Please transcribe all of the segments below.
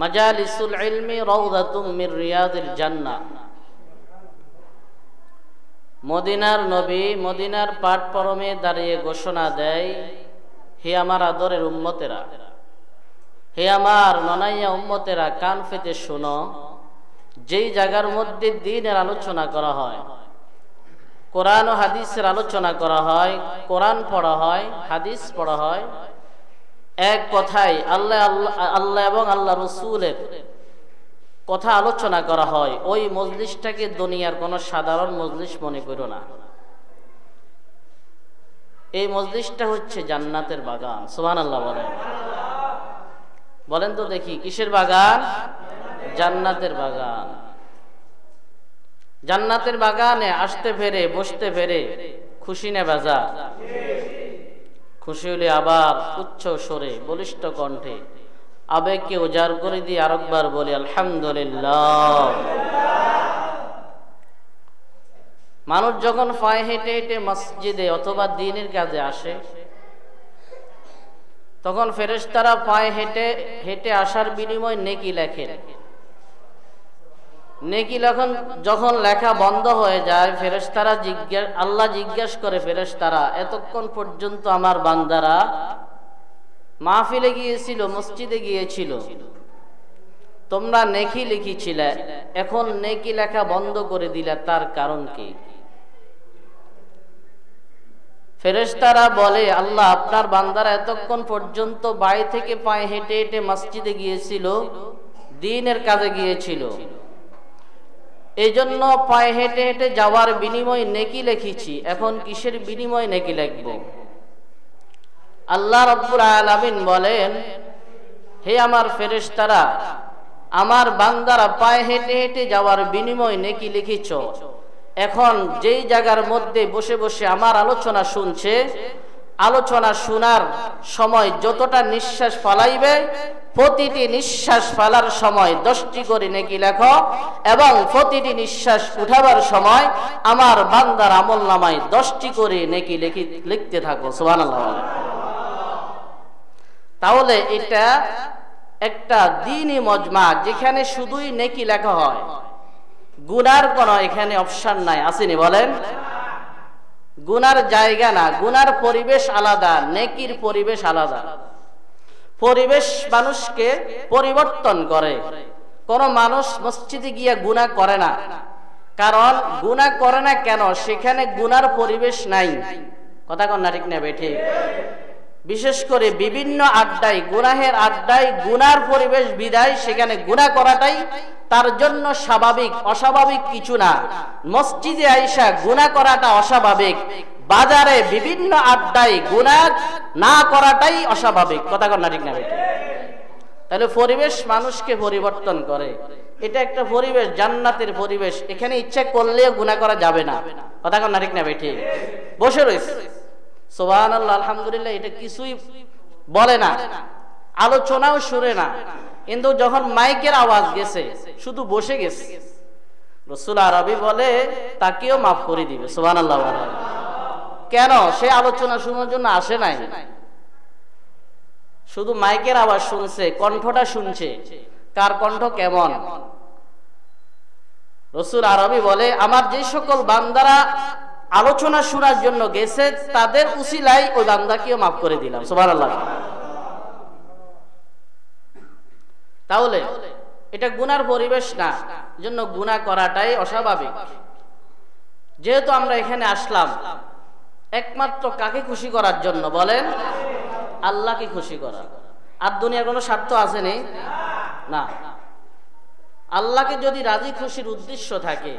মাজালিসুল ইলমি রাউযাতুম মির রিয়াদিল জান্নাহ। মদিনার নবী মদিনার প্ল্যাটফর্মে দাঁড়িয়ে ঘোষণা দেয়, হে আমার আদরের উম্মতেরা, হে আমার ননাইয়া উম্মতেরা, কান পেতে শোনো। যেই জায়গার মধ্যে দ্বীনের আলোচনা করা হয়, কোরআন ও হাদিসের আলোচনা করা হয়, কোরআন পড়া হয়, হাদিস পড়া হয়, এক কথায় আল্লাহ এবং আল্লাহ রসুলের কথা আলোচনা করা হয়, ওই মজলিসটাকে দুনিয়ার কোনো সাধারণ মজলিস মনে করো না। এই মজলিসটা হচ্ছে জান্নাতের বাগান। সুবহানাল্লাহ বলেন, বলেন তো দেখি, কিসের বাগান? জান্নাতের বাগান। জান্নাতের বাগানে আসতে ফেরে, বসতে ফেরে খুশি না বেজা? খুশি হলে আবার উচ্চ স্বরে বলিষ্ঠ কণ্ঠে আবেগকে উজাড় করে দিয়ে আরেকবার বলি আলহামদুলিল্লাহ। মানুষ যখন পায়ে হেঁটে হেঁটে মসজিদে অথবা দ্বীনের কাজে আসে, তখন ফেরেশতারা পায়ে হেঁটে হেঁটে আসার বিনিময়ে নেকি লেখেন। নেকি যখন লেখা বন্ধ হয়ে যায়, ফেরেশতারা আল্লাহ জিজ্ঞাসা করে, ফেরেশতারা এতক্ষণ পর্যন্ত আমার বান্দারা মাহফিলে গিয়েছিল, মসজিদে গিয়েছিল, তোমরা নেকি লিখেছিলে, এখন নেকি লেখা বন্ধ করে দিলে, তার কারণ কি? ফেরেশতারা বলে, আল্লাহ আপনার বান্দারা এতক্ষণ পর্যন্ত বাড়ি থেকে পায়ে হেঁটে হেঁটে মসজিদে গিয়েছিল, দ্বীনের কাজে গিয়েছিল, এই জন্য পায়ে হেঁটে হেঁটে যাওয়ার বিনিময়ে নেকি লিখেছি, এখন কিসের বিনিময়ে নেকি লিখব? আল্লাহ রাব্বুল আলামিন বলেন, হে আমার ফেরেশতারা, আমার বান্দারা পায়ে হেঁটে হেঁটে যাওয়ার বিনিময়ে নেকি লিখেছ, এখন যেই জায়গার মধ্যে বসে বসে আমার আলোচনা শুনছে, আলোচনা শোনার সময় যতটা নিঃশ্বাস ফলাইবে, প্রতিটি নিঃশ্বাস ফেলার সময় 10টি করে নেকি লেখো, এবং প্রতিটি নিঃশ্বাস উঠাবার সময় আমার বান্দার আমলনামায় 10টি করে নেকি লিখতে থাকো। সুবহানাল্লাহ। তাহলে এটা একটা দ্বীনি মজমা, যেখানে শুধুই নেকি লেখা হয়, গুনার কোনো এখানে অপশন নাই। আসেনি বলেন? গুনার জায়গা না, গুনার পরিবেশ আলাদা, নেকির পরিবেশ আলাদা। পরিবেশ মানুষকে পরিবর্তন করে। কোন মানুষ মসজিদে গিয়ে গুনাহ করে না, কারণ গুনাহ করে না কেন? সেখানে গুনার পরিবেশ নাই। কথা কন না ঠিক না বেঠিক? বিশেষ করে বিভিন্ন আড্ডায়, গুনাহের আড্ডায় গুনার পরিবেশ বিদায়, সেখানে গুনাহ করাটাই তার জন্য স্বাভাবিক, অস্বাভাবিক কিছু না। মসজিদে আইসা গুনাহ করাটা অস্বাভাবিক, বাজারে বিভিন্ন আড্ডায় গুনাহ না করাটাই অস্বাভাবিক। কথা কন না ঠিক না বেঠিক? তাহলে পরিবেশ মানুষকে পরিবর্তন করে। এটা একটা পরিবেশ, জান্নাতের পরিবেশ, এখানে ইচ্ছা করলেও গুনাহ করা যাবে না। কথা কন না ঠিক না বেঠিক? বসে রয়েছে, সুবহানাল্লাহ, আলহামদুলিল্লাহ, এটা কিছুই বলে না, আলোচনাও শুনে না, কিন্তু যখন মাইকের আওয়াজ গেছে শুধু বসে গেছে, রাসূল আরবি বলে তাকেও মাফ করে দিবে। সুবহানাল্লাহ। কেন? সে আলোচনা শোনার জন্য আসে নাই, শুধু মাইকের আওয়াজ শুনছে, কণ্ঠটা শুনছে, কার কণ্ঠ কেমন। রাসূল আরবি বলে, আমার যে সকল বান্দারা আলোচনা শোনার জন্য গেছে, তাদের উসিলায় ওই বান্দাকেও মাফ করে দিলাম। সুবহানাল্লাহ। তাহলে এটা গুনার পরিবেশ না, জন্য গুনাহ করাটাই অস্বাভাবিক। যেহেতু আমরা এখানে আসলাম একমাত্র কাকে খুশি করার জন্য, বলেন? আল্লাহকে খুশি করা। আর দুনিয়ার কোনো স্বার্থ আছে না। আল্লাহকে যদি রাজি খুশির উদ্দেশ্য থাকে,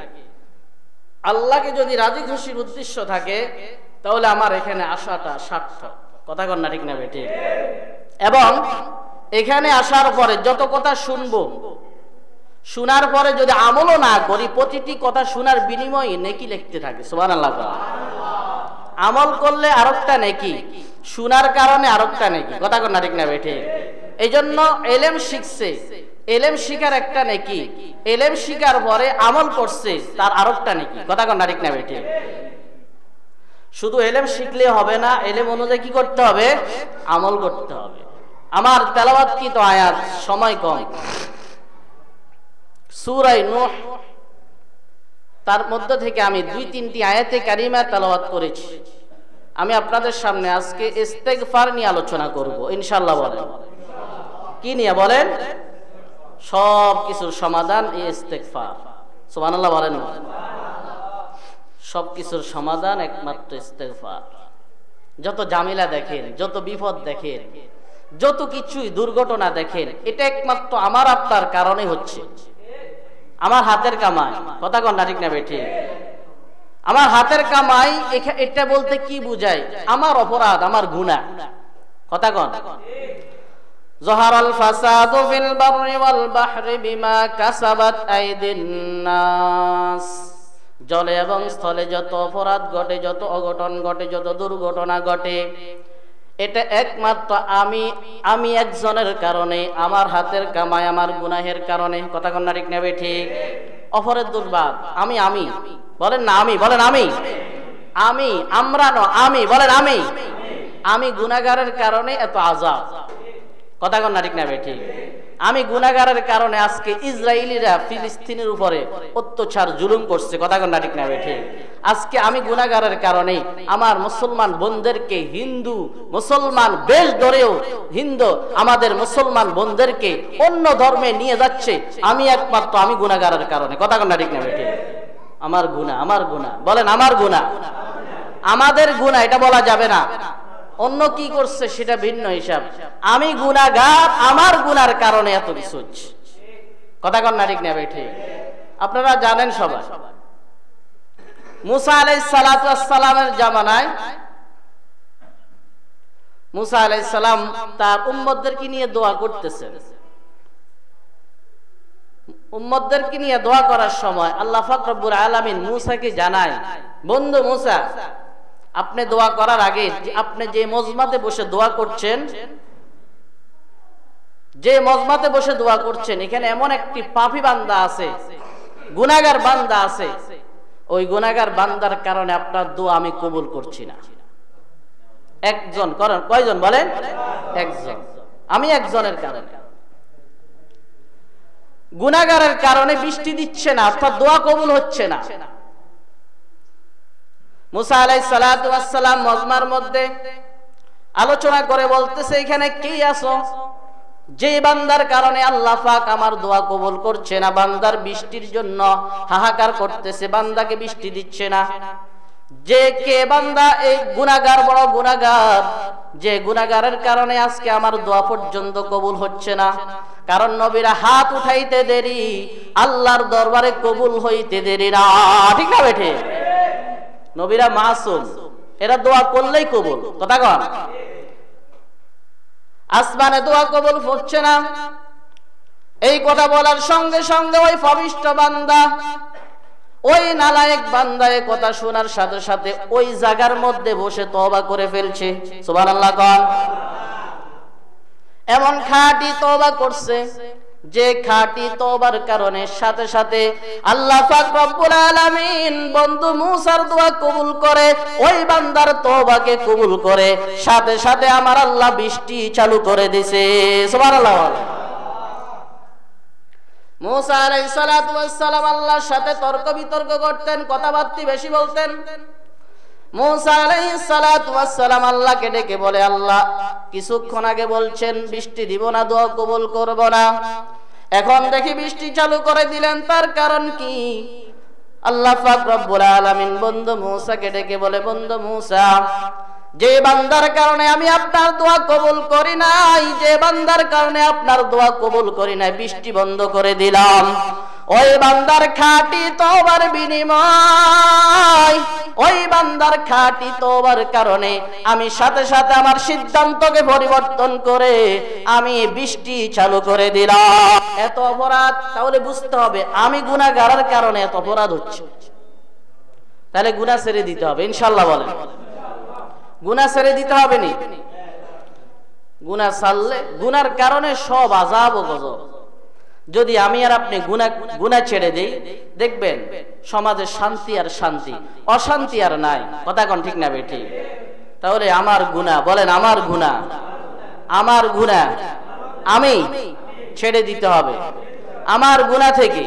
আল্লাহকে যদি রাজি খুশির উদ্দেশ্য থাকে, তাহলে আমার এখানে আসাটা সার্থক। কথা কন না ঠিক না বেঠিক? এবং এখানে আসার পরে যত কথা শুনবো, শোনার পরে যদি আমলও না করি, প্রতিটি কথা শোনার বিনিময়ে নেকি লিখতে থাকে। সুবহানাল্লাহ। আমল করলে আরেকটা নেকি, শোনার কারণে আরেকটা নেকি। কথা কন না ঠিক না বেঠিক? এই জন্য ইলম শিখছে, ইলম শিখার একটা নেকি, ইলম শিখার পরে আমল করছে, তার আরেকটা নেকি। কথা কন না ঠিক না বেঠিক? শুধু ইলম শিখলে হবে না, ইলম অনুযায়ী কি করতে হবে? আমল করতে হবে। আমার তেলাওয়াত কি তো আয়াত, সময় কম, সূরা নূহ তার মধ্য থেকে আমি 2-3টি আয়াতে কারিমা তেলাওয়াত করেছি। আমি আপনাদের সামনে আজকে ইস্তেগফার নিয়ে আলোচনা করব ইনশাআল্লাহ। বলেন কি নিয়ে? বলেন সব কিছুর সমাধান এই ইস্তেগফার। সুবহানাল্লাহ বলেন। সব কিছুর সমাধান একমাত্র ইস্তেগফার। যত ঝামেলা দেখেন, যত বিপদ দেখেন, যত কিছুই দুর্ঘটনা দেখেন, এটা একমাত্র আমার আপনার কারণে হচ্ছে। আমার হাতের কামাই, কথা কন না ঠিক না বেঠিক? আমার হাতের কামাই, এটা বলতে কি বুঝায়? আমার অপরাধ, আমার গুনাহ, কথা কন। যহারাল ফাসাদু ফিল বাররি ওয়াল বাহরি বিমা কাসাবাত আইদিন নাস। জলে এবং স্থলে যত অপরাধ ঘটে, যত অঘটন ঘটে, যত দুর্ঘটনা ঘটে, এটা একমাত্র আমি একজনের কারণে, আমার হাতের কামাই, আমার গুনাহের কারণে, কথা কন না ঠিক না বেঠিক? অপরের দুর্বাদ আমি বলেন না, আমি বলেন আমি আমরা ন আমি বলেন আমি গুনাহগারের কারণে এত আযাব, কথা কন না ঠিক না বেঠিক? আমি গুনাহগারের কারণে আজকে ইসরায়েলিরা ফিলিস্তিনের উপরে অত্যাচার জুলুম করছে, কথা কন না ঠিক না বেঠিক? আজকে আমি গুনাহগারের কারণে আমার মুসলমান বোনদেরকে হিন্দু মুসলমান বেশ ধরেও আমাদের মুসলমান বোনদেরকে অন্য ধর্মে নিয়ে যাচ্ছে, আমি একমাত্র আমি গুনাহগারের কারণে, কথা কন না ঠিক না বেঠিক? আমার গুনাহ বলেন আমার গুনাহ, আমাদের গুনাহ এটা বলা যাবে না। অন্য কি করছে সেটা ভিন্ন হিসাব। আমি গুনাহগার, আমার গুনার কারণে এত কিছু হচ্ছে, কথা কন না ঠিক না বেঠিক? আপনারা জানেন সবাই, মুসা আলাইহিস সালাতু ওয়াস সালামের জামানায় মুসা আলাইহিস সালাম তার উম্মতদেরকে নিয়ে দোয়া করতেছেন। উম্মতদেরকে নিয়ে দোয়া করার সময় আল্লাহ পাক রব্বুল আলামিন মুসাকে জানায়, বন্ধু মুসা, আপনি দোয়া করার আগে আপনি যে মজমাতে বসে দোয়া করছেন, এখানে এমন একটি পাপী বান্দা আছে, গুনাহগার বান্দা আছে, ওই গুনাহগার বান্দার কারণে আপনার দোয়া আমি কবুল করছি না। একজন করেন, কয়জন বলেন? একজন। আমি একজনের কারণে, গুনাহগারের কারণে বৃষ্টি দিচ্ছে না, অর্থাৎ দোয়া কবুল হচ্ছে না। মুসা আলাইহিস সালাতু ওয়াস সালাম মজমার মধ্যে আলোচনা করে বলতেছে, এখানে কে আছো যে বান্দার কারণে আল্লাহ পাক আমার দোয়া কবুল করছে না, বান্দার বৃষ্টির জন্য হাহাকার করতেছে, বান্দাকে বৃষ্টি দিচ্ছে না। যে কে বান্দা? এই গুনাহগার, বড় গুনাহগার, যে গুনাহগারের কারণে আজকে আমার দোয়া পর্যন্ত কবুল হচ্ছে না। কারণ নবীরা হাত উঠাইতে দেরি, আল্লাহর দরবারে কবুল হইতে দেরি না, ঠিক না বেঠে? নবীরা মাসুম, এরা দোয়া করলেই কবুল, কথা কন। আসমানে দোয়া কবুল হচ্ছে না, এই কথা বলার সঙ্গে সঙ্গে ওই পবিত্র বান্দা, ওই নালায়েক বান্দা এই কথা শোনার সাথে সাথে ওই জায়গার মধ্যে বসে তওবা করে ফেলছে। সুবহানাল্লাহ কন। এমন খাঁটি তওবা করছে যে খাঁটি তওবার কারণে সাথে সাথে আল্লাহ পাক রব্বুল আলামিন বন্ধু মুসার দোয়া কবুল করে, ওই বান্দার তওবাকে কবুল করে, সাথে সাথে আমার আল্লাহ বৃষ্টি চালু করে দিয়েছে। সুবহানাল্লাহ। মুসা আলাইহিস সালাতু ওয়াস সালাম আল্লাহর সাথে তর্ক বিতর্ক করতেন, কথাবার্তা বেশি বলতেন। মুসা আলাইহিস সালাতু ওয়াস সালাম আল্লাহকে ডেকে বলে, আল্লাহ কিছুক্ষণ আগে বলছেন বৃষ্টি দিব না, দোয়া কবুল করব না, এখন দেখি বৃষ্টি চালু করে দিলেন, তার কারণ কি? আল্লাহ পাক রব্বুল আলামিন বন্ধু মুসাকে ডেকে বলে, বন্ধু মুসা, যে বান্দার কারণে আমি আপনার দোয়া কবুল করি নাই, যে বান্দার কারণে আপনার দোয়া কবুল করি নাই, বৃষ্টি বন্ধ করে দিলাম, ওই বান্দার খাঁটি তওবার বিনিময়, ওই বান্দার খাঁটি তওবার কারণে আমি সাথে সাথে আমার সিদ্ধান্তকে পরিবর্তন করে আমি বৃষ্টি চালু করে দিলাম। এত অপরাধ, তাহলে বুঝতে হবে আমি গুনাহগারের কারণে এত অপরাধ হচ্ছে, তাহলে গুনাহ ছেড়ে দিতে হবে ইনশাআল্লাহ। বলেন গুনাহ ছেড়ে দিতে হবে নি? গুনাহ ছাড়লে, গুনার কারণে সব আযাব ও গজব। যদি আমি আর আপনি গুনাহ ছেড়ে দেই, দেখবেন সমাজে শান্তি আর শান্তি, অশান্তি আর নাই, কথা কোন ঠিক না বেঠিক? তাহলে আমার গুনাহ, বলেন আমার গুনাহ আমি ছেড়ে দিতে হবে। আমার গুনাহ থেকে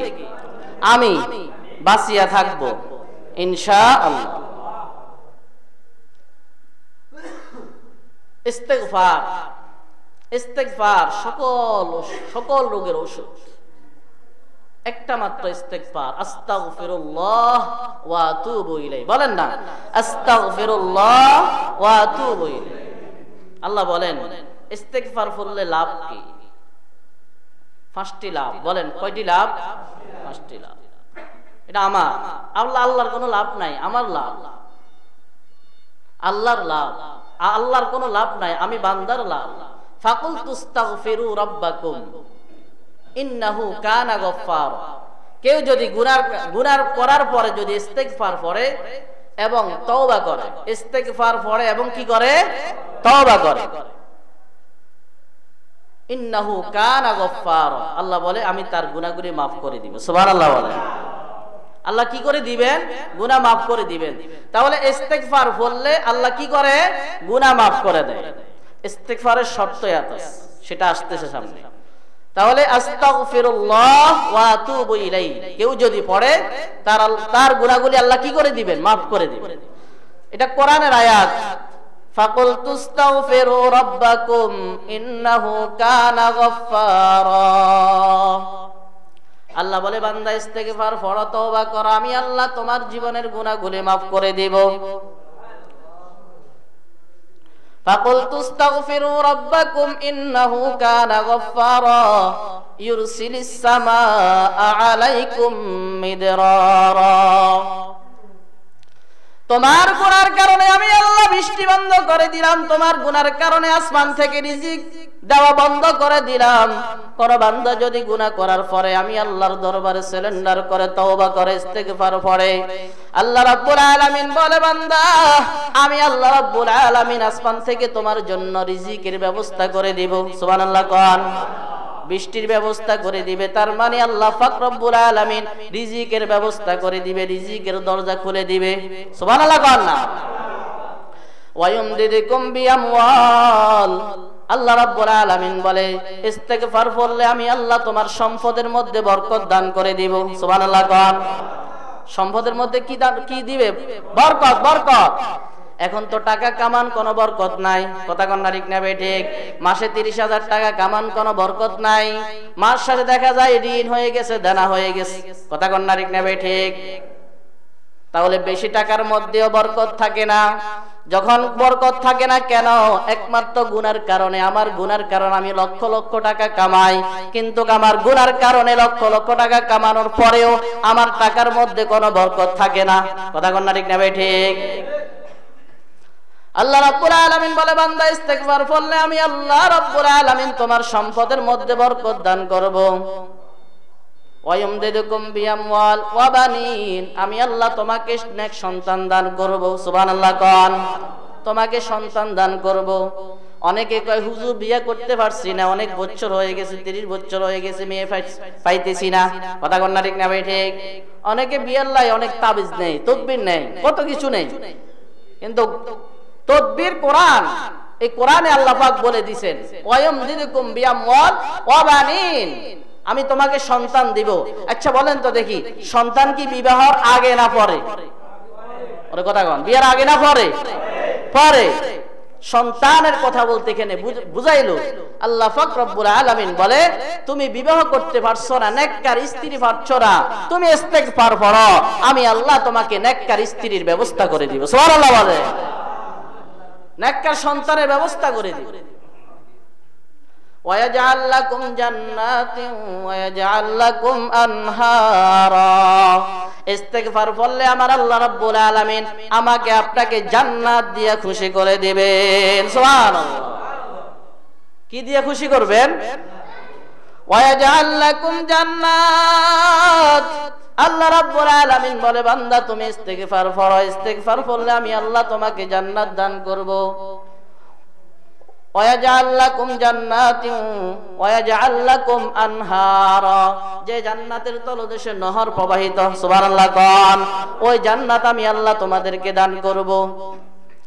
আমি বাঁচিয়া থাকব ইনশাআল্লাহ। ইস্তেগফার, ইস্তেগফার সকল রোগের ঔষধ। একটা মাত্র ইস্তেগফার, আস্তাগফিরুল্লাহ ওয়া আতুবু ইলাইহি। বলেন না আস্তাগফিরুল্লাহ ওয়া আতুবু ইলাইহি। আল্লাহ বলেন ইস্তেগফার করলে লাভ কি? 5টি লাভ। বলেন কয়টি লাভ? 5টি লাভ। এটা আমার, আল্লাহর কোনো লাভ নাই, আমার লাভ। আল্লাহর লাভ, আল্লাহর কোনো লাভ নাই, আমি বান্দার লাভ। ফাকুল তুস্তাগফিরু রাব্বাকুম ইন্নাহু কানা গফফার। কেউ যদি গুনার করার পরে যদি ইস্তেগফার পড়ে এবং তওবা করে, ইস্তেগফার পড়ে এবং কি করে? তওবা করে। ইন্নাহু কানা গফফার, আল্লাহ বলে আমি তার গুনাহগুলি maaf করে দিব। সুবহানাল্লাহ বলেন। আল্লাহ কি করে দিবেন? গুনাহ maaf করে দিবেন। তাহলে ইস্তেগফার পড়লে আল্লাহ কি করে? গুনাহ maaf করে দেয়। ইস্তেগফারের শর্ত আছে, সেটা আসতেছে সামনে। তাহলে আস্তাগফিরুল্লাহ ওয়া আতুবু ইলাইহি কেউ যদি পড়ে তার গুনাহগুলি আল্লাহ কি করে দিবেন? maaf করে দিবেন। এটা কোরআনের আয়াত। ফাকুল তুস্তাগফিরু রাব্বাকুম ইন্নাহু কানা গফফারা। আল্লাহ বলে বান্দা ইস্তেগফার পড়ো, তওবা করো, আমি আল্লাহ তোমার জীবনের গুনাহগুলি maaf করে দেব। ফাকুল তুস্তাগফিরু রাব্বাকুম ইন্নাহু কানা গফফারা ইউরসিলিস সামাআ আলাইকুম মিদরারা। তোমার গুনার কারণে আমি আল্লাহ বৃষ্টি বন্ধ করে দিলাম, তোমার গুনার কারণে আসমান থেকে রিজিক দেওয়া বন্ধ করে দিলাম। কোন বান্দা যদি গুনাহ করার পরে আমি আল্লাহর দরবারে সারেন্ডার করে তওবা করে ইস্তেগফার পড়ে, আল্লাহ রাব্বুল আলামিন বলে বান্দা আমি আল্লাহ রাব্বুল আলামিন আসমান থেকে তোমার জন্য রিজিকের ব্যবস্থা করে দিব। সুবহানাল্লাহ কোন বৃষ্টির ব্যবস্থা করে দিবে। তার মানে আল্লাহ পাক রব্বুল আলামিন রিজিকের ব্যবস্থা করে দিবে, রিজিকের দরজা খুলে দিবে। সুবহানাল্লাহ কোন না। ওয়ায়ুমদিদুকুম বিআমওয়াল, আল্লাহ রাব্বুল আলামিন বলে ইস্তেগফার পড়লে আমি আল্লাহ তোমার সম্পদের মধ্যে বরকত দান করে দিব। সুবহানাল্লাহ কোন সম্পদের মধ্যে কি দান কি দিবে? বরকত, বরকত। এখন তো টাকা কামান কোনো বরকত নাই, কথা কন না ঠিক না ঠিক? মাসে 30,000 টাকা কামান কোনো বরকত নাই, মাস শেষে দেখা যায় ঋণ হয়ে গেছে, দেনা হয়ে গেছে, কথা কন না ঠিক না ঠিক? তাহলে বেশি টাকার মধ্যেও বরকত থাকে না। যখন বরকত থাকে না কেন? একমাত্র গুনার কারণে। আমার গুনার কারণে আমি লক্ষ লক্ষ টাকা কামাই, কিন্তু আমার গুনার কারণে লক্ষ লক্ষ টাকা কামানোর পরেও আমার টাকার মধ্যে কোনো বরকত থাকে না, কথা কন না ঠিক না ঠিক? আল্লাহ রাব্বুল আলামিন বলে বান্দা ইস্তেগফার পড়লে আমি আল্লাহ রাব্বুল আলামিন তোমার সম্পদের মধ্যে বরকত দান করব। ওয়ায়ুমদিদুকুম বিআমওয়াল ওয়া বানিন, আমি আল্লাহ তোমাকে নেক সন্তান দান করব। সুবহানাল্লাহ কোন তোমাকে সন্তান দান করব। অনেকে কয় হুজুর বিয়ে করতে পারছি না, অনেক বছর হয়ে গেছে, 30 বছর হয়ে গেছে, মেয়ে পাইতেছি না, কথা কন না ঠিক না ঠিক? অনেকে বিয়ের লাই অনেক তাবিজ নেই, তদবির নেই, কত কিছু নেই, কিন্তু তদবির কোরআন, এই কোরআনে আল্লাহ পাক বলে দিবেন ওয়ায়ুমদিদুকুম বিআমওয়াল ওয়া বানিন, আমি তোমাকে সন্তান দিব। আচ্ছা বলেন তো দেখি, সন্তান কি বিবাহের আগে না পরে? ওরে কথা কন, বিয়ের আগে না পরে? পরে। সন্তানের কথা বলতে এখানে বুঝাইলো আল্লাহ পাক রব্বুল আলামিন বলে তুমি বিবাহ করতে পারছো না, নেককার স্ত্রী পাচ্ছো না, তুমি ইস্তেগফার পড়ো, আমি আল্লাহ তোমাকে নেককার স্ত্রীর ব্যবস্থা করে দিব। সুবহানাল্লাহ বলে নেককার সন্তানের ব্যবস্থা করে দিব। ওয়ায়াজআল লাকুম জান্নাতিন ওয়ায়াজআল লাকুম আনহারা, ইস্তেগফার পড়লে আমার আল্লাহ রাব্বুল আলামিন আমাকে আপনাকে জান্নাত দিয়ে খুশি করে দিবেন। সুবহানাল্লাহ। কি দিয়ে খুশি করবেন? ওয়ায়াজআল লাকুম জান্নাত, আল্লাহ রাব্বুল আলামিন বলে বান্দা তুমি ইস্তেগফার পড়ো, ইস্তেগফার পড়লে আমি আল্লাহ তোমাকে জান্নাত দান করব। ওয়ায়াজআল লাকুম জান্নাতিন ওয়ায়াজআল লাকুম আনহারা, যে জান্নাতের তলদেশে নহর প্রবাহিত, সুবহানাল্লাহ কোন ওই জান্নাত আমি আল্লাহ তোমাদেরকে দান করব।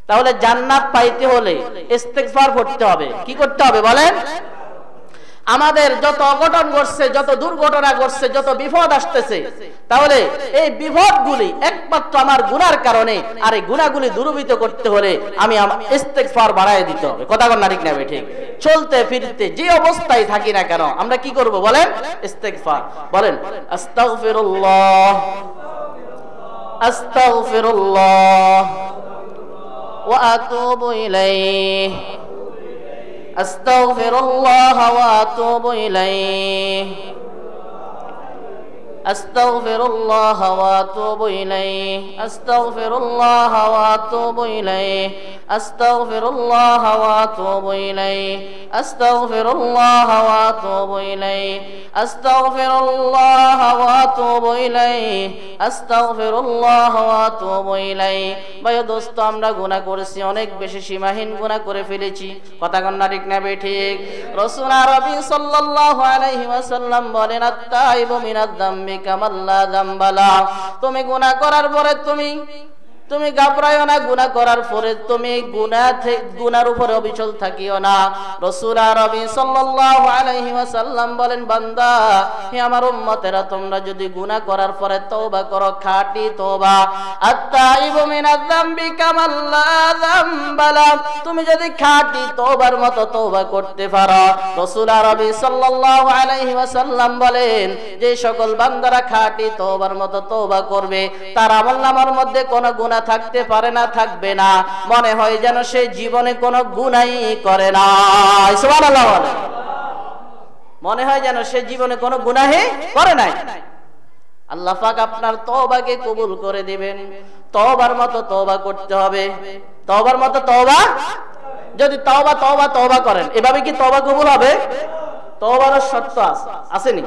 তাহলে জান্নাত পাইতে হলে ইস্তেগফার পড়তে হবে। কি করতে হবে বলেন? আমাদের যত অঘটন ঘটছে, যত দুর্ঘটনা ঘটছে, যত বিপদ আসতেছে, তাহলে এই বিপদগুলি একমাত্র আমার গুনার কারণে। আর এই গুনাহগুলি দূরীভূত করতে হলে আমি আমার ইস্তেগফার বাড়ায় দিতে হবে। কথা বল না ঠিক না ঠিক? চলতে ফিরতে যে অবস্থায় থাকি না কেন আমরা কি করব বলেন? ইস্তেগফার বলেন। আস্তাগফিরুল্লাহ আস্তাগফিরুল্লাহ ওয়া আতুবু ইলাইহি আস্তাগফিরুল্লাহ ওয়া আতুবু ইলাইহি আস্তাগফিরুল্লাহ ওয়া আতুবু ইলাইহি আস্তাগফিরুল্লাহ ওয়া আতুবু ইলাইহি আস্তাগফিরুল্লাহ ওয়া আতুবু ইলাইহি আস্তাগফিরুল্লাহ ওয়া আতুবু ইলাইহি আস্তাগফিরুল্লাহ ওয়া আতুবু ইলাইহি আস্তাগফিরুল্লাহ ওয়া আতুবু ইলাইহি। ভাই দোস্ত, আমরা গুনাহ করেছি, অনেক বেশি সীমাহীন গুনাহ করে ফেলেছি। কথা কন না ঠিক না ঠিক? রাসূল আরবি সাল্লাল্লাহু আলাইহি ওয়াসাল্লাম বলেন, আত-তাইবু মিনাদ যামবি কামাল্লা যামবালা। তুমি গুনাহ করার পরে তুমি ঘাবড়াইও না, গুনাহ করার পরে তুমি গুনার উপরে অবিচল থাকিও না। রাসূল আরবি সাল্লাল্লাহু আলাইহি ওয়াসাল্লাম বলেন, বান্দা হে আমার উম্মতেরা, তোমরা যদি গুনাহ করার পরে তওবা করো, খাঁটি তওবা, আত-তাইবু মিনাজ যামবি কামাল্লা যামবালা, তুমি যদি খাঁটি তওবার মতো তওবা করতে পারো, রাসূল আরবি সাল্লাল্লাহু আলাইহি ওয়াসাল্লাম বলেন, যে সকল বান্দারা খাঁটি তওবার মতো তওবা করবে, তার আমলনামার মধ্যে কোনো গুনাহ থাকতে পারে না, থাকবে না, মনে হয় যেন সে জীবনে কোনো গুনাহই করে না। সুবহানাল্লাহ বলেন। মনে হয় যেন সে জীবনে কোনো গুনাহই করে নাই। আল্লাহ পাক আপনার তওবাকে কবুল করে দিবেন। তওবার মতো তওবা করতে হবে। তওবার মতো তওবা, যদি তওবা করেন, এভাবে কি তওবা কবুল হবে? তওবারও শর্ত আছে, আসেনি?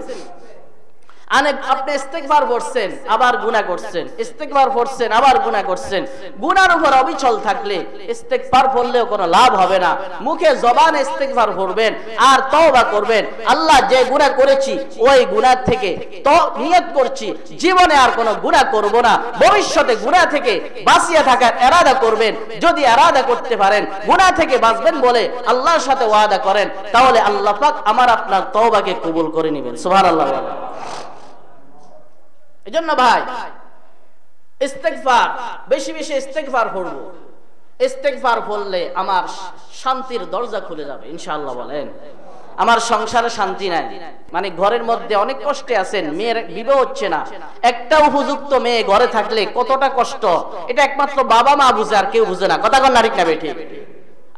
আপনি ইস্তেগফার করছেন আবার গুনাহ করছেন, ইস্তেগফার করছেন আবার গুনাহ করছেন, গুনার উপর অবিচল থাকলে ইস্তেগফার পড়লেও কোনো লাভ হবে না। মুখে জবানে ইস্তেগফার করবেন আর তওবা করবেন, আল্লাহ যে গুনাহ করেছি ওই গুনাহ থেকে তো নিয়ত করছি জীবনে আর কোনো গুনাহ করব না, ভবিষ্যতে গুনাহ থেকে বাঁচিয়ে থাকার ইরাদা করবেন। যদি ইরাদা করতে পারেন, গুনাহ থেকে বাঁচবেন বলে আল্লাহর সাথে ওয়াদা করেন, তাহলে আল্লাহ পাক আমার আপনার তওবাকে কবুল করে নেবেন। সুবহানাল্লাহ। এজন্য ভাই ইস্তেগফার, বেশি বেশি ইস্তেগফার করব। ইস্তেগফার পড়লে আমার শান্তির দরজা খুলে যাবে ইনশাআল্লাহ। বলেন, আমার সংসারে শান্তি নাই, মানে ঘরের মধ্যে অনেক কষ্টে আছেন, মেয়ের বিবাহ হচ্ছে না, একটা উপযুক্ত মেয়ে ঘরে থাকলে কতটা কষ্ট এটা একমাত্র বাবা মা বুঝে, আর কেউ বুঝে না। কথা কন না ঠিক না বেঠিক?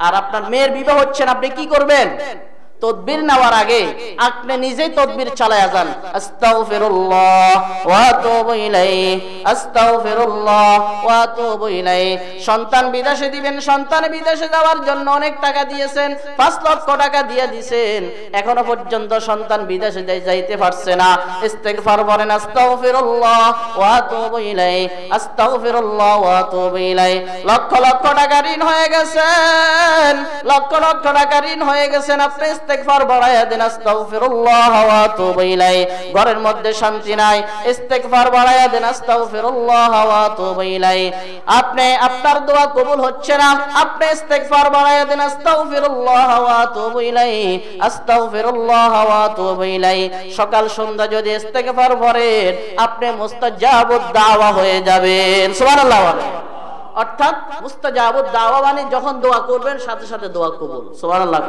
আর আপনার মেয়ের বিবাহ হচ্ছে না, আপনি কি করবেন? তদবির নেওয়ার আগে আপনি নিজেই তদবির চালায়া যান। আস্তাগফিরুল্লাহ ওয়া আতুবু ইলাইহি আস্তাগফিরুল্লাহ ওয়া আতুবু ইলাইহি। সন্তান বিদেশে দিবেন, সন্তান বিদেশে যাওয়ার জন্য অনেক টাকা দিয়েছেন, 5 লক্ষ টাকা দিয়ে দিয়েছেন, এখনো পর্যন্ত সন্তান বিদেশে যাইতে পারছে না। ইস্তেগফার করেন, আস্তাগফিরুল্লাহ ওয়া আতুবু ইলাইহি আস্তাগফিরুল্লাহ ওয়া আতুবু ইলাইহি। লক্ষ লক্ষ টাকা ঋণ হয়ে গেছেন, লক্ষ লক্ষ টাকা ঋণ হয়ে গেছেন, আপনি ইস্তেগফার বাড়ায়া দেন, আস্তাগফিরুল্লাহ ওয়া আতুবু ইলাইহি। ঘরের মধ্যে শান্তি নাই, ইস্তেগফার বাড়ায়া দেন, আস্তাগফিরুল্লাহ ওয়া আতুবু ইলাইহি। আপনি আপনার দোয়া কবুল হচ্ছে না, আপনি ইস্তেগফার বাড়ায়া দেন, আস্তাগফিরুল্লাহ ওয়া আতুবু ইলাইহি আস্তাগফিরুল্লাহ ওয়া আতুবু ইলাইহি। সকাল সন্ধ্যা যদি ইস্তেগফার করেন, আপনি মুস্তাজাবুদ দাওয়া হয়ে যাবেন। সুবহানাল্লাহ বলেন। অর্থাৎ মুস্তাজাবুদ দাওয়া মানে যখন দোয়া করবেন সাথে সাথে দোয়া কবুল। সুবহানাল্লাহ।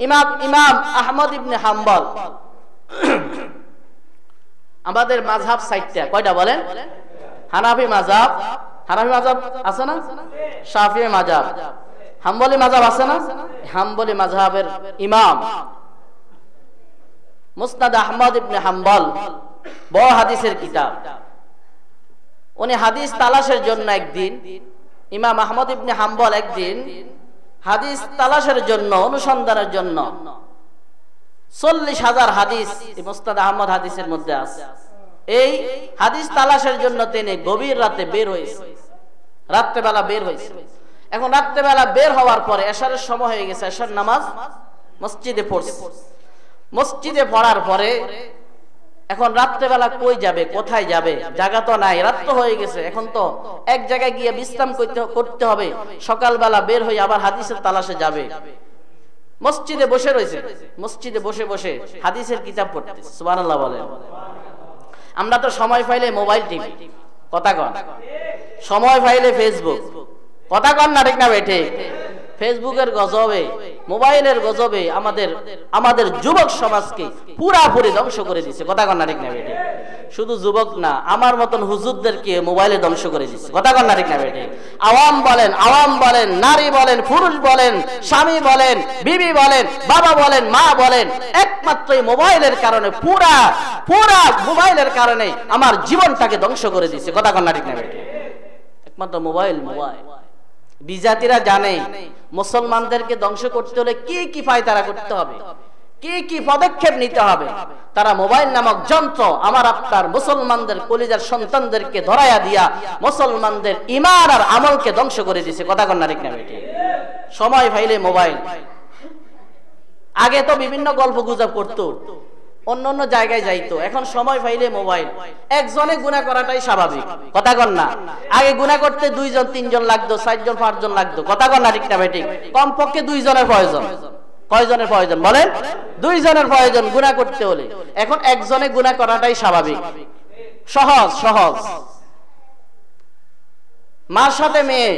ইমাম আহমদ ইবনে হাম্বল, আমাদের মাযহাব 4টা, কয়টা বলেন? হানাফি মাযহাব, হানাফি মাযহাব আছে না? শাফিঈ মাযহাব, হাম্বলি মাযহাব আছে না? হাম্বলি মাযহাবের ইমাম মুসনাদ আহমদ ইবনে হাম্বল, বড় হাদিসের কিতাব। উনি হাদিস তালাশের জন্য একদিন, ইমাম আহমদ ইবনে হাম্বল একদিন হাদিস তালাশের জন্য, অনুসন্ধানের জন্য 40,000 হাদিস মুসনাদ আহমদ হাদিসের মধ্যে আছে। এই হাদিস তালাশের জন্য তিনি গভীর রাতে বের হয়েছে, রাত্রেবেলা বের হয়েছে। এখন রাত্রেবেলা বের হওয়ার পরে এশারের সময় হয়ে গেছে, এশার নামাজ মসজিদে পড়ছে। মসজিদে পড়ার পরে এখন রাত্রেবেলা কই যাবে, কোথায় যাবে, জায়গা তো নাই, রাত তো হয়ে গেছে, এখন তো এক জায়গায় গিয়ে বিশ্রাম করতে হবে। সকালবেলা বের হয়ে আবার হাদিসের তালাশে যাবে। মসজিদে বসে রয়েছে, মসজিদে বসে বসে হাদিসের কিতাব পড়তেছে। সুবহানাল্লাহ বলেন। আমরা তো সময় পাইলে মোবাইল টিভি, কথা কন, সময় পাইলে ফেসবুক, কথা কন না ঠিক না বেঠে? ফেসবুকের গজবে, মোবাইলের গজবে আমাদের যুবক সমাজকে পুরাপুরি ধ্বংস করে দিচ্ছে, কথা কন না ঠিক না বেঠে? শুধু যুবক না, আমার মতন হুজুরদেরকে মোবাইলে ধ্বংস করে দিচ্ছে, কথা কন না ঠিক না বেঠে? আওয়াম বলেন, নারী বলেন, পুরুষ বলেন, স্বামী বলেন, বিবি বলেন, বাবা বলেন, মা বলেন, একমাত্র এই মোবাইলের কারণে পুরা মোবাইলের কারণে আমার জীবনটাকে ধ্বংস করে দিচ্ছে, কথা কন না ঠিক না বেঠে? একমাত্র মোবাইল। বিজাতিরা জানে মুসলমানদেরকে ধ্বংস করতে হলে কি কি ফায়দা করতে হবে, কি কি পদক্ষেপ নিতে হবে। তারা মোবাইল নামক যন্ত্র আমার আপনার মুসলমানদের কলিজার সন্তানদেরকে ধরাইয়া দিয়া মুসলমানদের ঈমান আর আমলকে ধ্বংস করে দিয়েছে, কথা কন না ঠিক না বেটি? সময় পাইলে মোবাইল। আগে তো বিভিন্ন গল্প গুজব করতো, অন্য জায়গায় যাইতো, এখন সময় পাইলে মোবাইল। একজনে গুনাহ করাটাই স্বাভাবিক, কথা কন না? আগে গুনাহ করতে 2 জন 3 জন লাগতো, 4 জন 5 জন লাগতো, কথা কন না ঠিক না বেটি? কমপক্ষে 2 জনের প্রয়োজন। কয়জনের প্রয়োজন বলেন? 2 জনের প্রয়োজন গুনাহ করতে হলে। এখন একজনে গুনাহ করাটাই স্বাভাবিক, সহজ। মার সাথে মেয়ে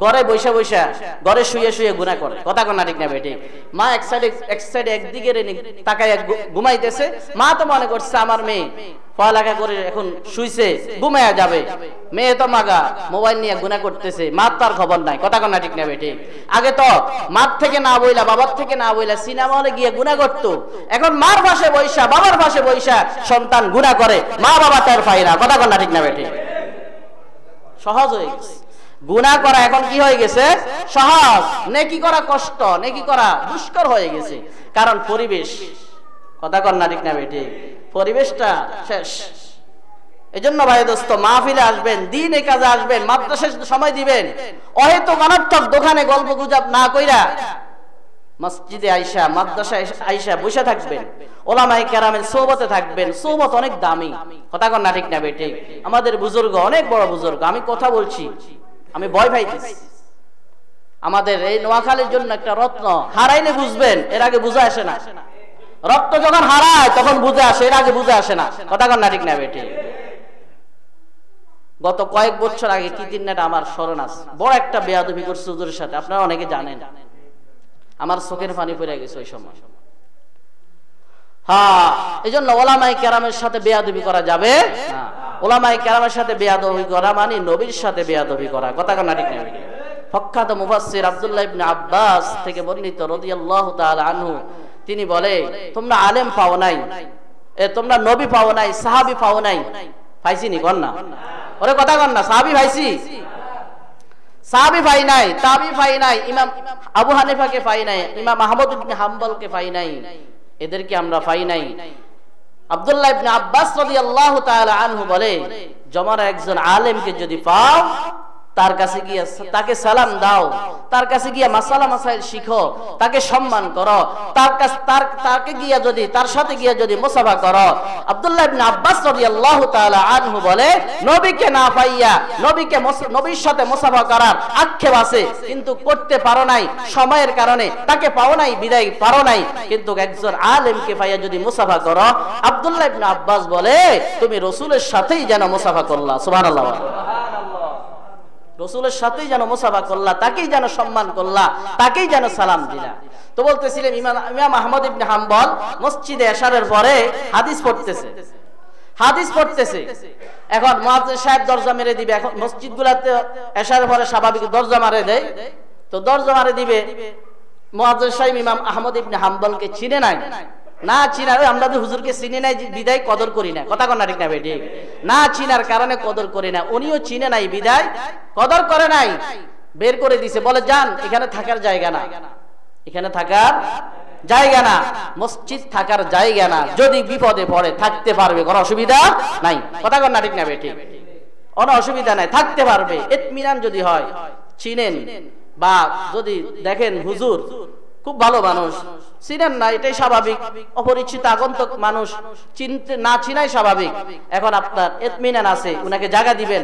ঘরে বৈশা ঘরে শুয়ে গুনাহ করে, কথা কন না ঠিক না বেটি? মা এক সাইডে একদিকে তাকায় ঘুমাইতেছে, মা তো মনে করছে আমার মেয়ে পড়ালেখা করে এখন শুইছে, ঘুমায়া যাবে। মেয়ে তো মাগা মোবাইল নিয়ে গুনাহ করতেছে, মার তার খবর নাই, কথা কন না ঠিক না বেটি? আগে তো মার থেকে না বইলা, বাবার থেকে না বইলা সিনেমা হলে গিয়ে গুনাহ করতো। এখন মার পাশে বৈশা, বাবার পাশে বৈশা সন্তান গুনাহ করে, মা বাবা তার পায় না, কথা কন না ঠিক না বেটি? সহজ হয়ে গেছে গুনাহ করা, এখন কি হয়ে গেছে? সহজ। নেকি করা কষ্ট, নেকি করা দুষ্কর হয়ে গেছে। কারণ পরিবেশ, কথা কন না ঠিক না বেটি? পরিবেশটা শেষ। এজন্য ভাই দোস্ত, মাহফিলে আসবেন, দ্বীনে কাজে আসবেন, মাদ্রাসায় সময় দিবেন, অহেতুক অনর্থক দোকানে গল্প গুজব না কইরা মসজিদে আইসা, মাদ্রাসায় আইসা বসে থাকবেন, ওলামায়ে কেরামের সোহবতে থাকবেন। সোহবত অনেক দামি, কথা কন না ঠিক না বেটি? আমাদের বুজুর্গ, অনেক বড় বুজুর্গ, আমি কথা বলছি, আমি ভয় পাইতেছি। আমাদের এই নোয়াখালীর জন্য একটা রত্ন, হারাইলে বুঝবেন, এর আগে বুঝে আসে না। রত্ন যখন হারায় তখন বুঝে আসে, এর আগে বুঝে আসে না, কথা কন না ঠিক না বেটি? গত কয়েক বছর আগে কি দিনটা আমার স্মরণ আছে, বড় একটা বেয়াদবি করছে হুজুরের সাথে, আপনারা অনেকে জানেন। আমার চোখের পানি পড়ে গেছে ওই সময়। হ্যাঁ, এই জন্য ওলামায়ে কেরামের সাথে বেয়াদবি করা যাবে না। ওলামায়ে কেরামের সাথে বেয়াদবি করা মানে নবীর সাথে বেয়াদবি করা, কথা কন না ঠিক না? প্রখ্যাত মুফাসসির আব্দুল্লাহ ইবনে আব্বাস থেকে বর্ণিত রাদিয়াল্লাহু তাআলা আনহু, তিনি বলে, তোমরা আলেম পাও নাই, তোমরা নবী পাও নাই, সাহাবী পাও নাই। পাইছি নি? কন না ওরে, কথা কন না। সাহাবী পাইছি? সাহাবী পাই নাই, তাবি পাই নাই, ইমাম আবু হানিফাকে পাই নাই, ইমাম আহমদ ইবনে হাম্বলকে পাই নাই, এদেরকে আমরা পাই নাই। আব্দুল্লাহ ইবনে আব্বাস রাদিয়াল্লাহু তাআলা আনহু বলে, জমার একজন আলেমকে যদি পাও, তার কাছে গিয়ে তাকে সালাম দাও, তার কাছে গিয়ে মাসালা মাসাইল শিখো, তাকে সম্মান করো, তাকে গিয়ে যদি, তার সাথে গিয়ে যদি মুসাফা করো। আব্দুল্লাহ ইবনে আব্বাস রাদিয়াল্লাহু তাআলা আনহু বলে, নবীকে না পাইয়া নবীর সাথে মুসাফা করার আক্ষেপ আছে, কিন্তু করতে পারো নাই, সময়ের কারণে তাকে পাও নাই, বিদায় পারো নাই। কিন্তু একজন আলেমকে পাইয়া যদি মুসাফা করো, আব্দুল্লাহ ইবনে আব্বাস বলে, তুমি রাসূলের সাথেই যেন মুসাফা করলা। সুবহানাল্লাহ। রাসূলের সাথেই যেন মুসাফা করলা, তাকেই যেন সম্মান করলা, তাকেই যেন সালাম দিলা। তো বলতেছিলেন, ইমাম আহমদ ইবনে হাম্বল মসজিদে এশারের পরে হাদিস পড়তেছে। এখন মুয়াজ্জিন সাহেব দরজা মেরে দিবে। এখন মসজিদগুলোতে এশারের পরে স্বাভাবিক দরজা মারে দেয়, তো দরজা মারে দিবে। মুয়াজ্জিন সাহেব ইমাম আহমদ ইবনে হাম্বলকে চিনে নাই, না চিনার, আমরা তো হুজুরকে চিনি নাই বিদায় কদর করি না, কথা কন না ঠিক না বেটি? না চিনার কারণে কদর করি না, উনিও চিনে নাই বিদায় কদর করে নাই, বের করে দিছে, বলে যান, এখানে থাকার জায়গা না, এখানে থাকার জায়গা না, মসজিদ থাকার জায়গা না, যদি বিপদে পড়ে থাকতে পারবে, কোনো অসুবিধা নাই, কথা কন না ঠিক না বেটি? কোনো অসুবিধা নাই, থাকতে পারবে। ইতমিনান যদি হয়, চিনেন বা যদি দেখেন হুজুর খুব ভালো মানুষ, চিনেন না, এটাই স্বাভাবিক। অপরিচিত আগন্তুক মানুষ, চিনতে না চিনাই স্বাভাবিক। এখন আপনার ইতমিনান আছে, উনাকে জায়গা দিবেন,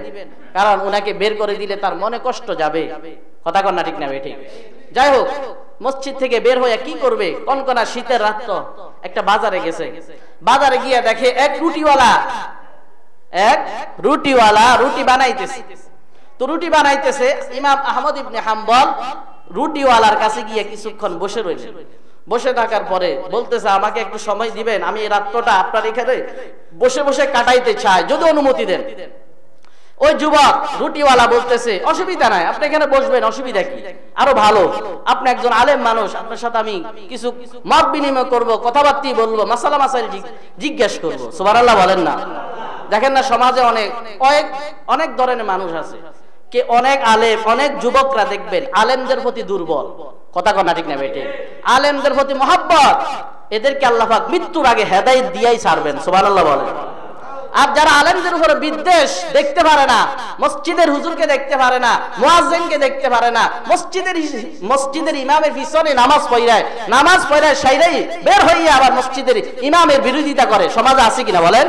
কারণ উনাকে বের করে দিলে তার মনে কষ্ট যাবে, কথা কন না ঠিক না বেটি? যাই হোক, মসজিদ থেকে বের হয়ে কি করবে, কনকনা শীতের রাত, তো একটা বাজারে গেছে। বাজারে গিয়ে দেখে এক রুটিওয়ালা রুটি বানাইতেছে। তো রুটি বানাইতেছে, ইমাম আহমদ ইবনে হাম্বল রুটিওয়ালার কাছে গিয়ে কিছুক্ষণ বসে রইলেন। বসে থাকার পরে বলতেছে, আমাকে একটু সময় দিবেন, আমি এই রাতটা আপনার এখানে বসে বসে কাটাইতে চাই, যদি অনুমতি দেন। ওই যুবক রুটিওয়ালা বলতেছে, অসুবিধা নাই, আপনি এখানে বসবেন, অসুবিধা কি, আরো ভালো, আপনি একজন আলেম মানুষ, আপনার সাথে আমি কিছু মত বিনিময় করবো, কথাবার্তা বলবো, মাসালা মাসাইল জিজ্ঞেস করবো। সুবহানাল্লাহ বলেন না। দেখেন না, সমাজে অনেক ধরনের মানুষ আছে, কে অনেক আলেম, অনেক যুবকরা দেখবেন আলেমদের প্রতি দুর্বল, কথা কনা ঠিক না বেটে, আলেমদের প্রতি মহব্বত, এদেরকে আল্লাহ পাক মৃত্যুর আগে হেদায়েত দিয়েই ছাড়বেন। সুবহানাল্লাহ বলেন। আর যারা আলেমদের উপরে বিদ্বেষ, দেখতে পারে না, মসজিদের হুজুরকে দেখতে পারে না, মুয়াজ্জিনকে দেখতে পারে না, মসজিদের ইমামের পিছনে নামাজ পড়ায় সাইরাই বের হইয়া আবার মসজিদের ইমামের বিরোধিতা করে, সমাজে আছে কিনা বলেন?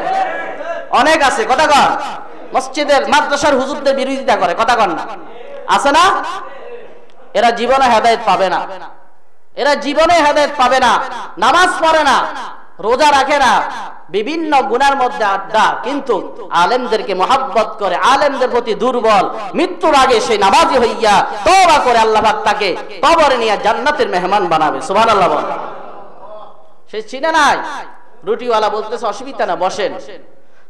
অনেক আছে, কথা কন। মসজিদের মাদ্রাসার হুজুরদের বিরোধিতা করে, কথা কন না, আছে না? এরা জীবনে হেদায়েত পাবে না, এরা জীবনে হেদায়েত পাবে না। নামাজ পড়ে না, রোজা রাখে না, বিভিন্ন গুনার মধ্যে আড্ডা, কিন্তু আলেমদেরকে মহব্বত করে, আলেমদের প্রতি দুর্বল, মৃত্যুর আগে সেই নামাজি হইয়া তওবা করে আল্লাহ পাক তাকে কবরে নিয়ে জান্নাতের মেহমান বানাবে। সুবহানাল্লাহ বল। সে চিনে নাই। রুটিওয়ালা বলতেছে, অসুবিধা না, বসেন।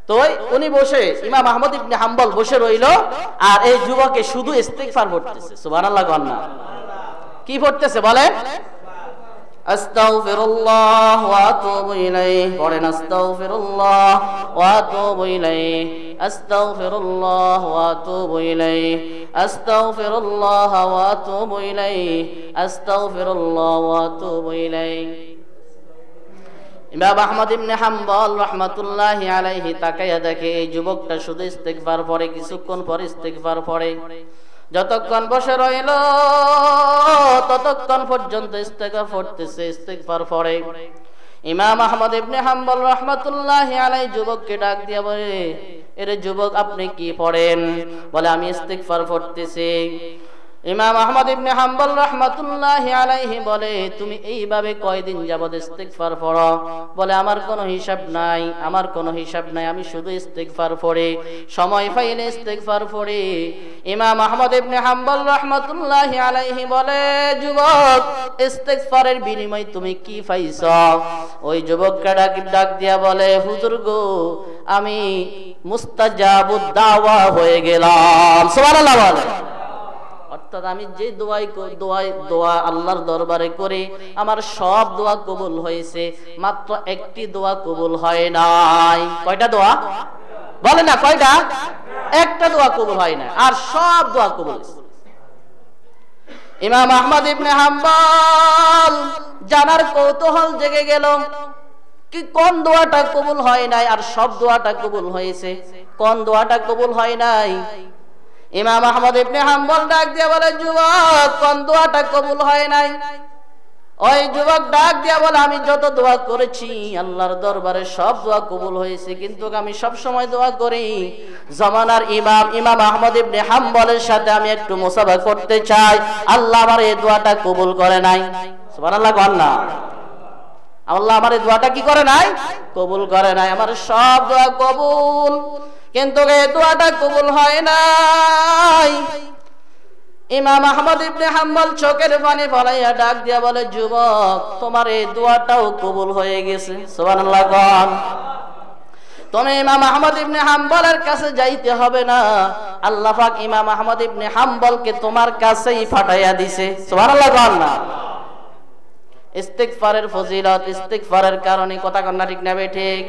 তো উনি বসে, ইমাম আহমদ ইবনে হাম্বল বসে রইল, আর এই যুবকে শুধু ইস্তিগফার পড়তেছে। সুবহানাল্লাহ বল না। কি পড়তেছে বলেন? আস্তাগফিরুল্লাহ ওয়া আতুবু ইলাইহি, পড়েন আস্তাগফিরুল্লাহ ওয়া আতুবু ইলাইহি, আস্তাগফিরুল্লাহ ওয়া আতুবু ইলাইহি, আস্তাগফিরুল্লাহ ওয়া আতুবু ইলাইহি, আস্তাগফিরুল্লাহ ওয়া আতুবু ইলাইহি। ইমাম আহমদ ইবনে হাম্বল রাহমাতুল্লাহি আলাইহি তাকায়া দেখে এই যুবকটা শুধু ইস্তিগফার পড়ে, কিছুক্ষণ পরে ইস্তিগফার পড়ে। যতক্ষণ বসে রইল ততক্ষণ পর্যন্ত ইস্তিগফার পড়তেছে, ইস্তিগফার পড়ে। ইমাম আহমদ ইবনে হাম্বল রাহমাতুল্লাহি আলাইহি যুবককে ডাক দিয়া বলে, এরে যুবক, আপনি কি পড়েন? বলে, আমি ইস্তিগফার পড়তেছি। ইমাম আহমদ ইবনে হাম্বল রাহমাতুল্লাহি আলাইহি বলে, তুমি এইভাবে কয়দিন যাবত ইস্তিগফার পড়ো? বলে, আমার কোনো হিসাব নাই, আমার কোনো হিসাব নাই, আমি শুধু ইস্তিগফার পড়ি, সময় পাইলে ইস্তিগফার পড়ি। ইমাম আহমদ ইবনে হাম্বল রাহমাতুল্লাহি আলাইহি বলে, যুবক, ইস্তিগফারের বিনিময়ে তুমি কি পাইছো? ওই যুবককে ডাক দিয়া বলে, হুজুর গো, আমি মুস্তাজাবুদ দাওয়া হয়ে গেলাম। সুবহানাল্লাহ বলে। অর্থাৎ আমি যে দোয়া আল্লাহর দরবারে করে আমার সব দোয়া কবুল হয়েছে, মাত্র একটি দোয়া কবুল হয় নাই। কয়টা দোয়া বলে না? কয়টা? একটা দোয়া কবুল হয় না, আর সব দোয়া কবুল হয়েছে। ইমাম আহমদ ইবনে হাম্বল জানার কৌতূহল জেগে গেল, কি কোন দোয়াটা কবুল হয় নাই আর সব দোয়াটা কবুল হয়েছে, কোন দোয়াটা কবুল হয় নাই? ইমাম আহমদ ইবনে হাম্বল ডাক দিয়া বলে, যুবক, কোন দোয়াটা কবুল হয় নাই? ওই যুবক ডাক দিয়া বলে, আমি যত দোয়া করেছি আল্লাহর দরবারে সব দোয়া কবুল হয়েছে, কিন্তু আমি সব সময় দোয়া করি জামানার ইমাম আহমদ ইবনে হাম্বলের সাথে আমি একটু মুসাফা করতে চাই, আল্লাহ আমার এই দোয়াটা কবুল করে নাই। সুবহানাল্লাহ বল না। আল্লাহ আমার এই দোয়াটা কি করে নাই? কবুল করে নাই। আমার সব দোয়া কবুল, কিন্তু এই দোয়াটা কবুল হয় নাই। ইমাম আহমদ ইবনে হাম্বল চোখের পানি ফলাইয়া ডাক দিয়া বলে, যুবক, তোমার এই দোয়াটাও কবুল হয়ে গেছে। সুবহানাল্লাহ বল। তুমি ইমাম আহমদ ইবনে হাম্বলের কাছে যাইতে হবে না, আল্লাহ পাক ইমাম আহমদ ইবনে হাম্বলকে তোমার কাছেই পাঠাইয়া দিয়েছে। সুবহানাল্লাহ বল না। ইস্তিগফারের ফজিলত, ইস্তিগফারের কারণে, কথা কন্না ঠিক না ঠিক?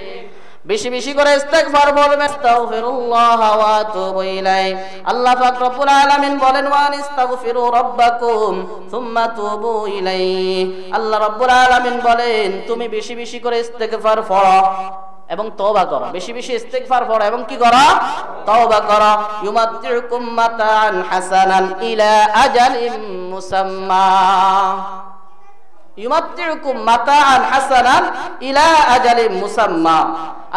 বেশি বেশি করে ইস্তিগফার বলবেন। আস্তাগফিরুল্লাহ ওয়া আতুবু ইলাইহি। আল্লাহ পাক রব্বুল আলামিন বলেন, ওয়া আস্তাগফিরু রাব্বাকুম সুম্মা তুবু ইলাইহি। আল্লাহ রব্বুল আলামিন বলেন, তুমি বেশি বেশি করে ইস্তিগফার পড়ো এবং তওবা করো। বেশি বেশি ইস্তিগফার পড়ো এবং কি করো? তওবা করো। ইউমাত্তিউকুম মাতাআন হাসানান ইলা আজালিন মুসাম্মা। ইউমাত্তিউকুম মাতাআন হাসানান ইলা আজালিন মুসাম্মা।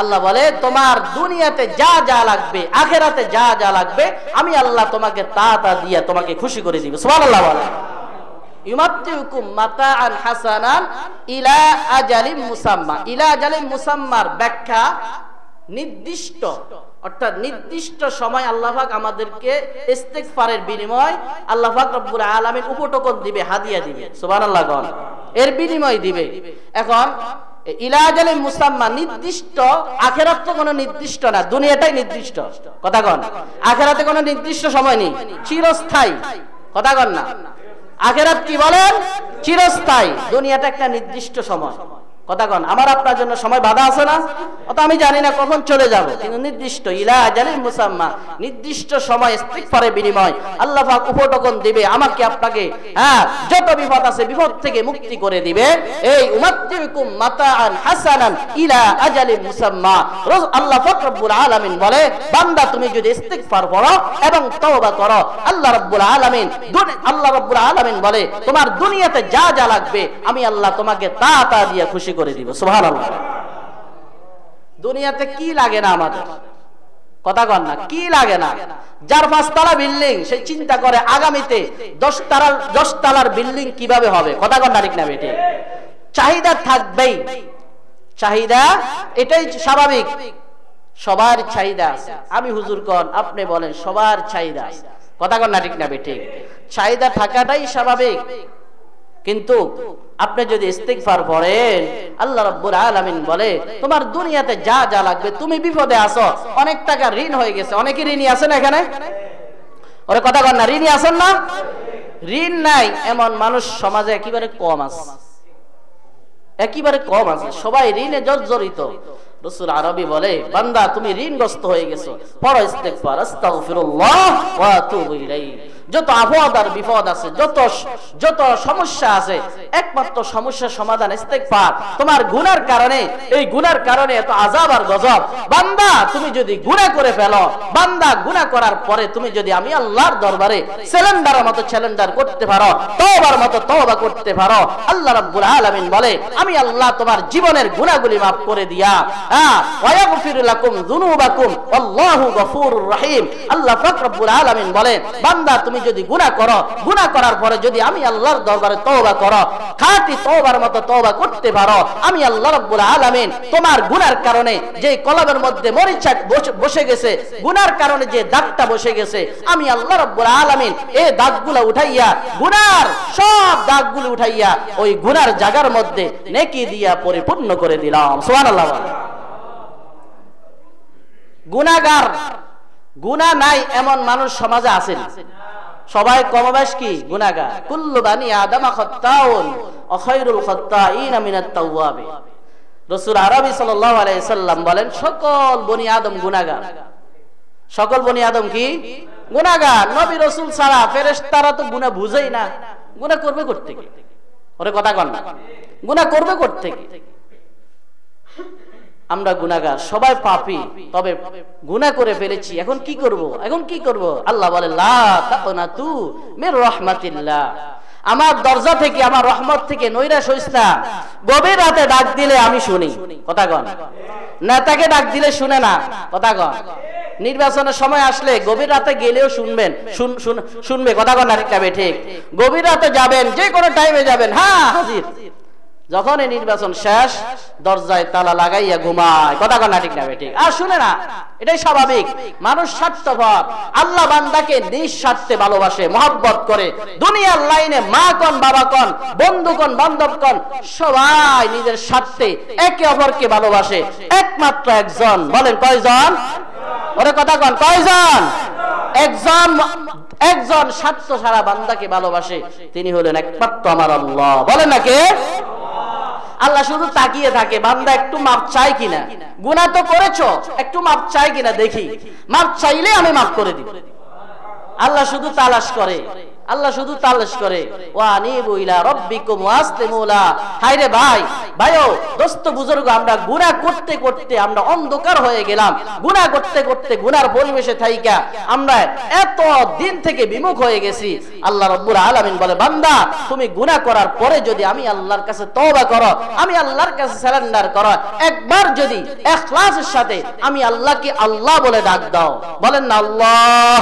আল্লাহ বলে, তোমার দুনিয়াতে যা যা লাগবে, আখিরাতে যা যা লাগবে, আমি আল্লাহ তোমাকে তা তা দিয়ে তোমাকে খুশি করে দিব। সুবহানাল্লাহ বলে। ইউমাত্তিউকুম মাতাআন হাসানান ইলা আজালিম মুসাম্মা। ইলা আজালিম মুসাম্মার ব্যাখ্যা নির্দিষ্ট, অর্থাৎ নির্দিষ্ট সময় আল্লাহ পাক আমাদেরকে ইস্তিগফারের বিনিময় আল্লাহ পাক রব্বুল আলামিন উপটোকন দিবে, হাদিয়া দিবে। সুবহানাল্লাহ, গণ এর বিনিময় দিবে। এখন ইলা আজালিম মুসাম্মা নির্দিষ্ট, আখিরাত তো কোনো নির্দিষ্ট না, দুনিয়াটাই নির্দিষ্ট। কথা কন, আখিরাতে কোনো নির্দিষ্ট সময় নেই, চিরস্থায়ী। কথা কন না, আখিরাত কি বলেন? চিরস্থায়ী। দুনিয়াটা একটা নির্দিষ্ট সময়। কথা কন, আমার আপনার জন্য সময় বাধা আছে না? অত আমি জানি না কখন চলে যাব, কিন্তু নির্দিষ্ট ইলা আজালিম মুসাম্মা, নির্দিষ্ট সময় ইস্তিগফারের বিনিময় আল্লাহ পাক উপটোকন দিবে আমাকে আপনাকে। হ্যাঁ, যত বিপদ আছে বিপদ থেকে মুক্তি করে দিবে। এই উমাত্তিউকুম মাতাআন হাসানান ইলা আজালিম মুসাম্মা। আল্লাহ পাক রব্বুল আলামিন বলে, বান্দা তুমি যদি ইস্তিগফার করো এবং তওবা করো, আল্লাহ রাব্বুল আলামিন বলে তোমার দুনিয়াতে যা যা লাগবে আমি আল্লাহ তোমাকে তা তা দিয়ে খুশি করে দিব। সুবহানাল্লাহ। দুনিয়াতে কি লাগে না আমাদের? কথা কন না, কি লাগে না? যার 5 তলা বিল্ডিং সে চিন্তা করে আগামীতে 10 তলার বিল্ডিং কিভাবে হবে। কথা কন না, ঠিক না বেটি? চাহিদা থাকবেই, চাহিদা এটাই স্বাভাবিক। সবার চাহিদা আছে। আমি হুজুর কন, আপনি বলেন, সবার চাহিদা আছে। কথা কন না, ঠিক না বেটি? চাহিদা থাকাটাই স্বাভাবিক। কিন্তু আপনি যদি ইস্তিগফার করেন, আল্লাহ রাব্বুল আলামিন বলে তোমার দুনিয়াতে যা যা লাগবে, তুমি বিপদে আছো, অনেক টাকা ঋণ হয়ে গেছে, অনেকে ঋণী আছেন এখানে? ওরে কথা কন না, ঋণী আছেন না? ঋণ নাই এমন মানুষ সমাজে একেবারে কম আছে, একেবারে কম আছে। সবাই ঋণে জর্জরিত। রাসূল আরবি বলে, বান্দা তুমি ঋণগ্রস্ত হয়ে গেছো, পড়ো ইস্তিগফার, আস্তাগফিরুল্লাহ ওয়া আতুবু ইলাইহি। যত আফত আর বিপদ আছে, যত সমস্যা আছে, একমাত্র সমস্যার সমাধান ইস্তিগফার। তোমার গুনার কারণে, এই গুনার কারণে এত আযাব আর গজব। বান্দা তুমি যদি গুনাহ করে ফেলো, বান্দা গুনাহ করার পরে তুমি যদি আমি আল্লাহর দরবারে সিলিন্ডারের মতো সিলিন্ডার করতে পারো, তওবার মতো তওবা করতে পারো, আল্লাহ রাব্বুল আলামিন বলে আমি আল্লাহ তোমার জীবনের গুনাহগুলি maaf করে দিয়া, ওয়া ইয়াগফিরু লাকুম যুনুবাকুম আল্লাহু গফুরুর রহিম। আল্লাহ পাক রব্বুল আলামিন বলে, বান্দা তুমি যদি গুনাহ করো, গুনাহ করার পরে যদি আমি আল্লাহর দরবারে তওবা করো, খাঁটি তওবার মতো তওবা করতে পারো, আমি আল্লাহ রাব্বুল আলামিন তোমার গুনার কারণে যে কলবের মধ্যে মরিচা বসে গেছে, গুনার কারণে যে দাগটা বসে গেছে, আমি আল্লাহ রাব্বুল আলামিন এই দাগগুলো উঠাইয়া, গুনার সব দাগগুলো উঠাইয়া ওই গুনার জায়গার মধ্যে নেকি দিয়া পরিপূর্ণ করে দিলাম। সুবহানাল্লাহ। গুনাহগার, গুনাহ নাই এমন মানুষ সমাজে আছেন? সবাই কমবেশ কি গুনাহগার। কুল্লু বানি আদম খাত্তাউন ওয়া খায়রুল খাত্তাইনা মিনাত তাওয়াবিন। রাসূল আরবি সাল্লাল্লাহু আলাইহি সাল্লাম বলেন, সকল বনি আদম গুনাহগার। সকল বনি আদম কি গুনাহগার? নবী রাসূল ছাড়া ফেরেশতারা তো গুনাহ বুঝেই না, গুনাহ করবে করতে কি? ওরে কথা কন না, গুনাহ করবে করতে কি? আমরা গুনাহগার, সবাই পাপী, তবে গুনাহ করে ফেলেছি, এখন কি করব? এখন কি করব? আল্লাহ বলে, লা তাকনাতু মির রাহমাতিল্লাহ। আমার দরজা থেকে, আমার রহমত থেকে নৈরাশ হইস না। গভীর রাতে ডাক দিলে আমি শুনি। কথা কন। নেতাকে ডাক দিলে শুনে না। কথা কন। নির্বাচনের সময় আসলে গভীর রাতে গেলেও শুনবেন, শুনবে। কথা কন না, ঠিক? গভীর রাতে যাবেন, যে কোনো টাইমে যাবেন, হ্যাঁ হাজির। যখন এই নির্বাচন শেষ, দরজায় তালা লাগাইয়া ঘুমায়। কথা কন না, ঠিক না বেঠিক? আর শুনে না, এটাই স্বাভাবিক। মানুষ স্বার্থপর। আল্লাহ বান্দাকে নিঃস্বার্থে ভালোবাসে, মহব্বত করে। দুনিয়ার লাইনে মা কন, বাবা কন, বন্ধু কন, বান্ধব কন, সবাই নিজের স্বার্থে একে অপরকে ভালোবাসে। একমাত্র একজন, বলেন কয়জন? ওরে কথা কন, কয়জন? একজন স্বার্থ ছাড়া বান্দাকে ভালোবাসে, তিনি হলেন একমাত্র আমার আল্লাহ। বলেন না কে? আল্লাহ শুধু তাকিয়ে থাকে, বান্দা একটু মাপ চাই কিনা। গুনাহ তো করেছো, একটু মাপ চাই কিনা দেখি। মাপ চাইলে আমি মাফ করে দিব। আল্লাহ শুধু তালাশ করে, আল্লাহ শুধু তালাশ করে। ওয়া আনিবু ইলা রাব্বিকুম ওয়াসলিমু লা। হায়রে ভাই, ভাইও, দোস্ত বুজুর্গ, আমরা গুনাহ করতে করতে আমরা অন্ধকার হয়ে গেলাম। গুনাহ করতে করতে গুনার পরিবেশে থাইকা আমরা এত দিন থেকে বিমুখ হয়ে গেছি। আল্লাহ রাব্বুল আলামিন বলে, বান্দা তুমি গুনাহ করার পরে যদি আমি আল্লাহর কাছে তওবা করো, আমি আল্লাহর কাছে সারেন্ডার করো, একবার যদি ইখলাসের সাথে আমি আল্লাহকে আল্লাহ বলে ডাক দাও, বলেন না আল্লাহ।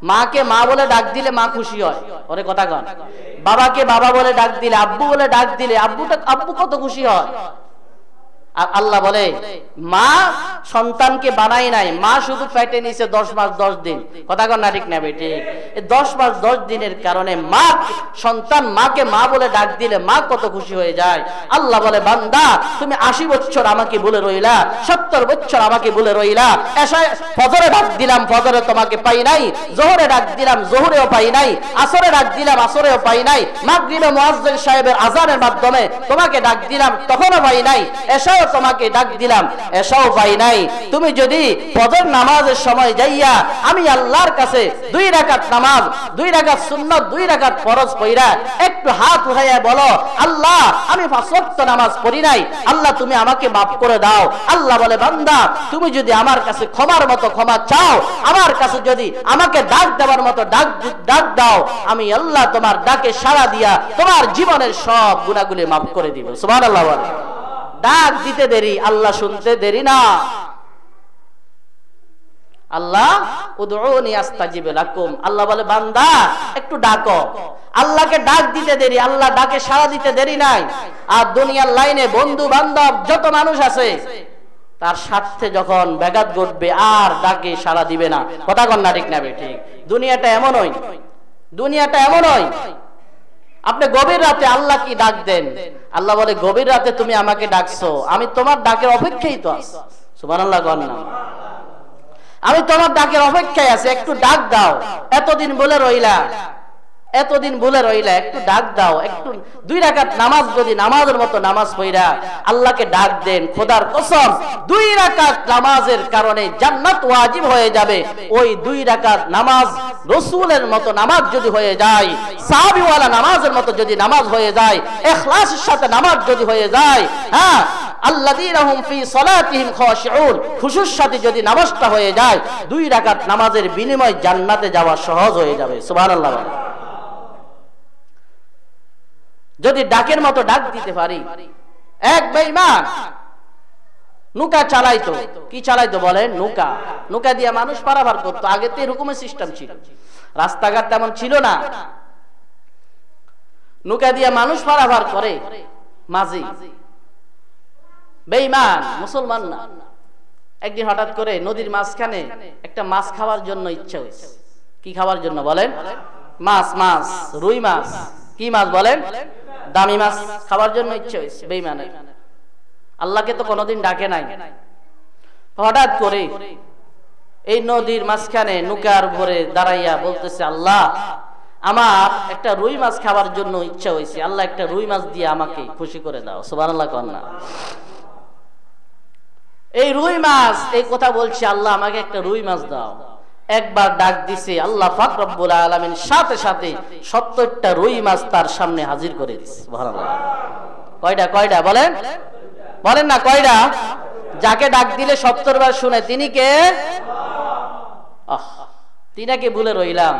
মাকে মা বলে ডাক দিলে মা খুশি হয়, ওরে কথা কন। বাবাকে বাবা বলে ডাক দিলে, আব্বু বলে ডাক দিলে আব্বু কত খুশি হয়। আর আল্লাহ বলে মা সন্তানকে বানাই নাই, মা শুধু পেটে নিছে 10 মাস 10 দিন। কথা কন না ঠিক না বেটি? এই 10 মাস 10 দিনের কারণে মা সন্তান মাকে মা বলে ডাক দিলে মা কত খুশি হয়ে যায়। আল্লাহ বলে বান্দা তুমি 80 বছর আমাকে বলে রইলা, 70 বছর আমাকে বলে রইলা, এশায় ফজরে ডাক দিলাম ফজরে তোমাকে পাই নাই, জোহরে ডাক দিলাম জোহরেও পাই নাই, আসরে ডাক দিলাম আসরেও পাই নাই, মাগরিবে মুয়াজ্জিন সাহেবের আযানের মাধ্যমে তোমাকে ডাক দিলাম তখনও পাই নাই, এশায় তোমাকে ডাক দিলাম এসব পাই নাই। তুমি যদি ফজর নামাজের সময় যাইয়া আমি আল্লাহর কাছে 2 রাকাত নামাজ, 2 রাকাত সুন্নাত, 2 রাকাত ফরজ পড়া একটু হাত উঠাইয়া বলো আল্লাহ আমি 5 ওয়াক্ত নামাজ পড়ি নাই, আল্লাহ তুমি আমাকে মাফ করে দাও। আল্লাহ বলে বান্দা তুমি যদি আমার কাছে ক্ষমার মতো ক্ষমা চাও, আমার কাছে যদি আমাকে ডাক দেওয়ার মতো ডাক দাও, আমি আল্লাহ তোমার ডাকে সাড়া দিয়া তোমার জীবনের সব গুনাহগুলি মাফ করে দিব। সুবহানাল্লাহ বলে। ডাক দিতে দেরি, আল্লাহ শুনতে দেরি না। আল্লাহ উদউনি আস্তাজিব লাকুম, আল্লাহ বলে বান্দা একটু ডাকো। আল্লাহকে ডাক দিতে দেরি, আল্লাহ ডাকে সাড়া দিতে দেরি নাই। আর দুনিয়ার লাইনে বন্ধু বান্ধব যত মানুষ আছে তার স্বার্থে যখন ব্যাঘাত ঘটবে আর ডাকে সাড়া দিবে না। কথা কন না ঠিক না ঠিক? দুনিয়াটা এমনই, দুনিয়াটা এমনই। আপনি গভীর রাতে আল্লাহ কি ডাক দেন, আল্লাহ বলে গভীর রাতে তুমি আমাকে ডাকছো, আমি তোমার ডাকের অপেক্ষায় তো আছি। সুবহানাল্লাহ কন না? আমি তোমার ডাকের অপেক্ষায় আছি, একটু ডাক দাও। এতদিন বলে রইলা, এতদিন বলে রইলা, একটু ডাক দাও। একটু 2 রাকাত নামাজ যদি নামাজের মতো নামাজ পড়া আল্লাহকে ডাক দেন, খোদার কসম 2 রাকাত নামাজের কারণে জান্নাত ওয়াজিব হয়ে যাবে। ওই 2 রাকাত নামাজ রাসূলের মতো নামাজ যদি হয়ে যায়, সাহাবীওয়ালা নামাজের মতো যদি নামাজ হয়ে যায়, ইখলাসের সাথে নামাজ যদি হয়ে যায়, হ্যাঁ আল্লাযীনা হুম ফি সালাতিহিম খাশিউন, খুশুর সাথে যদি নামাজটা হয়ে যায়, 2 রাকাত নামাজের বিনিময়ে জান্নাতে যাওয়া সহজ হয়ে যাবে। সুবহানাল্লাহ। যদি ডাকের মতো ডাক দিতে পারি। এক বেঈমান নৌকা চালাইতো, কি চালাইতো বলেন? নৌকা। নৌকা দিয়ে মানুষ পারাপার করতো। আগে তো এরকমের সিস্টেম ছিল, রাস্তাঘাট তেমন ছিল না। নৌকা দিয়ে মানুষ পারাপার করে মাঝি। বেঈমান মুসলমান না। একদিন হঠাৎ করে নদীর মাঝখানে একটা মাছ খাওয়ার জন্য ইচ্ছা হয়েছে। কি খাওয়ার জন্য বলেন? মাছ, মাছ, রুই মাছ। কি মাছ বলেন? দামি মাছ খাওয়ার জন্য ইচ্ছা হয়েছে বেঈমানের। আল্লাহকে তো কোনোদিন ডাকে নাই। হঠাৎ করে এই নদীর মাঝখানে নৌকার উপরে দাঁড়াইয়া বলতেছে আল্লাহ আমার একটা রুই মাছ খাওয়ার জন্য ইচ্ছা হয়েছে, আল্লাহ একটা রুই মাছ দিয়ে আমাকে খুশি করে দাও। সুবহানাল্লাহ কন না? এই রুই মাছ এই কথা বলছে, আল্লাহ আমাকে একটা রুই মাছ দাও। একবার ডাক দিছে আল্লাহ পাক রব্বুল আলামিন, সাথে সাথে 70টা রুই মাছ তার সামনে হাজির করে দিছে। সুবহানাল্লাহ। কয়টা? কয়টা বলেন? বলেন না কয়টা? যাকে ডাক দিলে 70 বার শুনে তিনি কে? তিনাকে ভুলে রইলাম,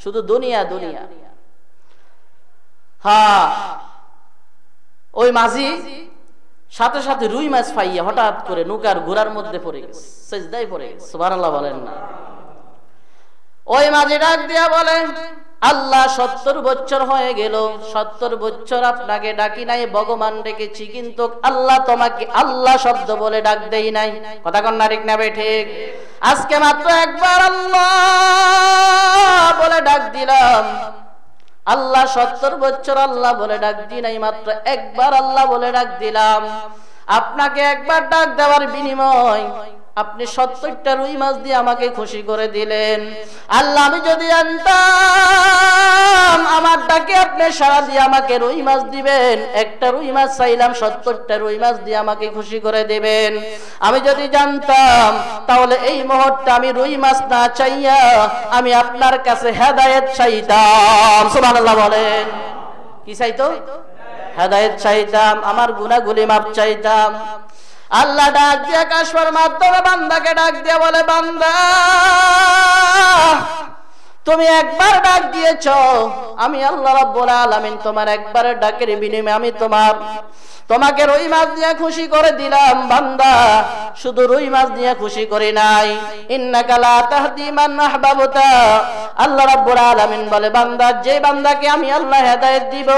শুধু দুনিয়া দুনিয়া। হ্যাঁ, ওই মাঝি সাথে সাথে রুই মাছ পাইয়া হঠাৎ করে নৌকার ঘোড়ার মধ্যে পড়ে গেছে, সিজদায় পড়ে গেছে। সুবহানাল্লাহ বলেন না? ওই মাঝি ডাক দিয়া বলে আল্লাহ 70 বছর হয়ে গেল, 70 বছর আপনাকে ডাকি নাই, ভগবান ডেকেছি, কিন্তু আল্লাহ তোমাকে আল্লাহ শব্দ বলে ডাক দেই নাই। কথা কন না ঠিক না বে ঠিক? আজকে মাত্র একবার আল্লাহ বলে ডাক দিলাম। আল্লাহ 70 বছর আল্লাহ বলে ডাক দি নাই, মাত্র একবার আল্লাহ বলে ডাক দিলাম। আপনাকে একবার ডাক দেওয়ার বিনিময় আপনি 70টা রুই মাছ দিয়ে আমাকে খুশি করে দিলেন। আল্লাহ আমি যদি জানতাম আমার ডাকে আপনি সাড়া দিয়ে আমাকে রুই মাছ দিবেন, একটা রুই মাছ চাইলাম 70টা রুই মাছ দিয়ে আমাকে খুশি করে দিবেন। আমি যদি জানতাম তাহলে এই মুহূর্তে আমি রুই মাছ না চাইয়া আমি আপনার কাছে হেদায়েত চাইতাম। সুবহানাল্লাহ বলেন। কি চাইতো? হেদায়েত চাইতাম, আমার গুনাহগুলি মাফ চাইতাম। আল্লাহ ডাক দিয়ে কাশফের মাধ্যমে বান্দাকে ডাক দিয়ে বলে বান্দা তুমি একবার ডাক দিয়েছ, আমি আল্লাহ রাব্বুল আলামিন তোমার একবার ডাকের বিনিময়ে আমি তোমাকে রুই মাছ দিয়ে খুশি করে দিলাম। বান্দা, শুধু রুই মাছ দিয়ে খুশি করে নাই, ইন্নাকা লা তাহদি মান আহবাবতা। আল্লাহ রাব্বুল আলামিন বলে, বান্দা, যে বান্দাকে আমি আল্লাহ হেদায়েত দিব,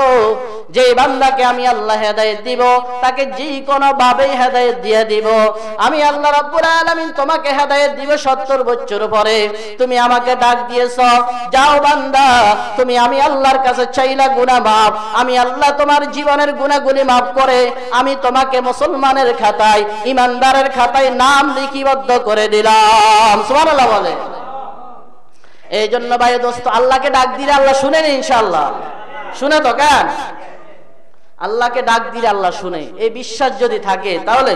যে বান্দাকে আমি আল্লাহ হেদায়েত দিব, তাকে যে কোনো ভাবে হেদায়েত দিয়ে দিব। আমি আল্লাহ রাব্বুল আলামিন তোমাকে হেদায়েত দিব 70 বছর পরে। তুমি আমাকে ডাক দিয়েছো, যাও বান্দা, তুমি আমি আল্লাহর কাছে চাইলা গুনাহ মাফ, আমি আল্লাহ তোমার জীবনের গুনাহগুলি মাফ করে আমি তোমাকে মুসলমানের খাতায়, ইমানদারের খাতায় নাম লিপিবদ্ধ করে দিলাম। সুবহানাল্লাহ বলে। এই জন্য ভাই দোস্ত, আল্লাহকে ডাক দিলে আল্লাহ শুনেন ইনশাআল্লাহ। শুনে তো কেন? আল্লাহকে ডাক দিলে আল্লাহ শুনে, এই বিশ্বাস যদি থাকে তাহলে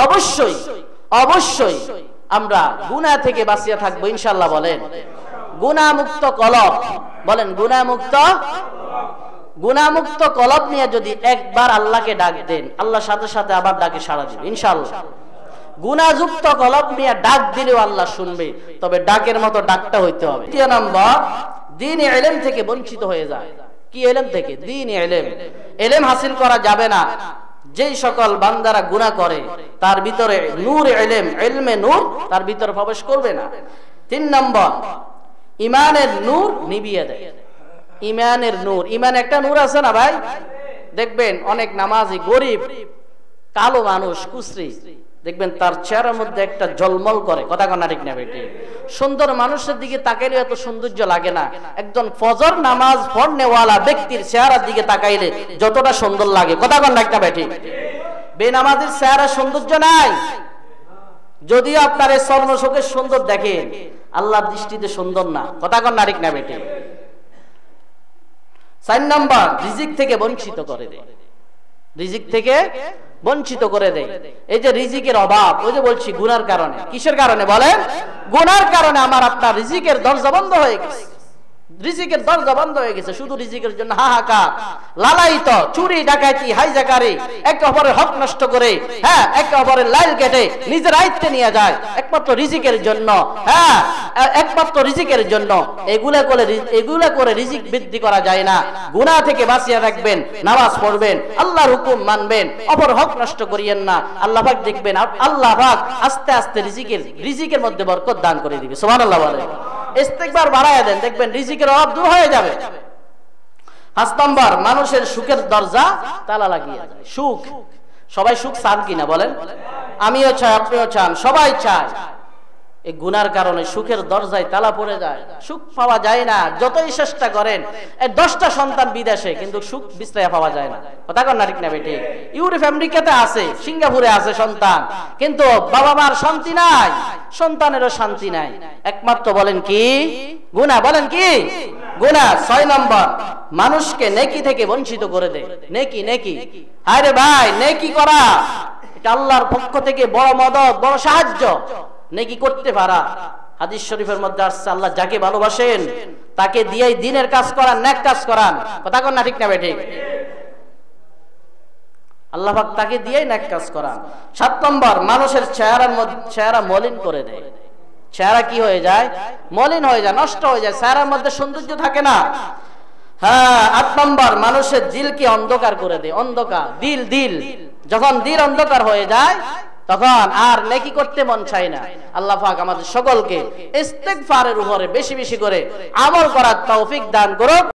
অবশ্যই অবশ্যই আমরা গুনাহ থেকে বাঁচিয়ে থাকবো ইনশাআল্লাহ। বলেন গুনাহমুক্ত কলব, বলেন গুনাহমুক্ত কলব নিয়ে যদি একবার আল্লাহকে ডাক দেন, আল্লাহর সাথে সাথে আবার ডাকে সাড়া দিবে ইনশাআল্লাহ। গুনাহযুক্ত কলব নিয়ে ডাক দিলেও আল্লাহ শুনবে, তবে ডাকের মতো ডাকটা হইতে হবে। 3 নম্বর, দ্বীন ইলম থেকে বঞ্চিত হয়ে যায়। কি ইলম থেকে? দ্বীন ইলম। ইলম হাসিল করা যাবে না যেই সকল বান্দারা গুনাহ করে, তার ভিতরে নূর ইলম, ইলমে নূর তার ভিতরে প্রবেশ করবে না। 3 নম্বর, ঈমানের নূর নিভিয়ে দেয়। ঈমানের নূর, ঈমান একটা নূর আছে না ভাই? দেখবেন অনেক নামাজি গরিব কালো মানুষ, কুসরি, দেখবেন তার চেহারার মধ্যে একটা ঝলমল করে। কথা কনা ঠিক না বেটি? সুন্দর মানুষের দিকে তাকাইলে এত সৌন্দর্য লাগে না, একজন ফজর নামাজ পড়নেওয়ালা ব্যক্তির চেহারার দিকে তাকাইলে যতটা সুন্দর লাগে। কথা কনা ঠিক না বেটি? বেনামাজির চেহারা সৌন্দর্য নাই। যদিও আপনার এই স্বর্ণশোকের সুন্দর দেখেন, আল্লাহর দৃষ্টিতে সুন্দর না। কথা কনা ঠিক না বেটি? 4 নম্বর, রিজিক থেকে বঞ্চিত করে দেয়। রিজিক থেকে বঞ্চিত করে দেয়। এই যে রিজিকের অভাব, ওই যে বলছি গুনার কারণে। কিসের কারণে বলেন? গুনার কারণে আমার আপনার রিজিকের দরজা বন্ধ হয়ে গেছে। রিজিকের দরজা বন্ধ হয়ে গেছে শুধু রিজিকের জন্য হাহাকার, লালায়িত, চুরি ডাকাতি, হাইজাকারি, একে অপরের হক নষ্ট করে, হ্যাঁ, একে অপরের লাইল কেটে নিজের আয়ত্তে নিয়ে যায় একমাত্র রিজিকের জন্য। হ্যাঁ, একমাত্র রিজিকের জন্য। এগুলা করে রিজিক বৃদ্ধি করা যায় না। গুনাহ থেকে বাঁচিয়ে রাখবেন, নামাজ পড়বেন, আল্লাহর হুকুম মানবেন, অপর হক নষ্ট করিয়েন না। আল্লাহ পাক দেখবেন, আল্লাহ পাক আস্তে আস্তে রিজিকের মধ্যে বরকত দান করে দিবে। সুবহানাল্লাহ বলে। ইস্তেগফার বাড়ায়া দেন, দেখবেন রিজিকের অভাব দূর হয়ে যাবে। 5 নম্বর, মানুষের সুখের দরজা তালা লাগিয়ে যায়। সুখ, সবাই সুখ চান কিনা বলেন? আমিও চাই, আপনিও চান, সবাই চায়। এই গুনার কারণে সুখের দরজায় তালা পড়ে যায়, সুখ পাওয়া যায় না। যতই চেষ্টা করেন, 10টা সন্তান বিদেশে, কিন্তু সুখ বিস্তায় পাওয়া যায় না। কথা কন না ঠিক না বেটি? ইউরোপ আমেরিকাতে আছে, সিঙ্গাপুরে আছে সন্তান, কিন্তু বাবা মার শান্তি নাই, সন্তানেরও শান্তি নাই। একমাত্র বলেন কি? গুনাহ। বলেন কি? গুনাহ। 6 নম্বর, মানুষকে নেকি থেকে বঞ্চিত করে দেয়। নেকি। আরে ভাই, নেকি করা এটা আল্লাহর পক্ষ থেকে বড় মদদ, বড় সাহায্য। নেকি করতে পারা, হাদিস শরীফের মধ্যে আসছে, আল্লাহ যাকে ভালোবাসেন তাকে দিয়েই দ্বীনের কাজ করান, নেক কাজ করান। কথা কন না ঠিক না বেঠিক? আল্লাহ পাক তাকে দিয়েই নেক কাজ করান। 7 নম্বর, মানুষের চেহারা মলিন করে দেয়। চেহারা কি হয়ে যায়? মলিন হয়ে যায়, নষ্ট হয়ে যায়, চেহারার মধ্যে সৌন্দর্য থাকে না। হ্যাঁ, 8 নম্বর, মানুষের দিলকে অন্ধকার করে দেয়। অন্ধকার দিল, যখন দিল অন্ধকার হয়ে যায় তখন আর নেকি করতে মন চায় না। আল্লাহ পাক আমাদের সকলকে ইস্তেগফারের উপরে বেশি বেশি করে আমল করার তৌফিক দান করুন।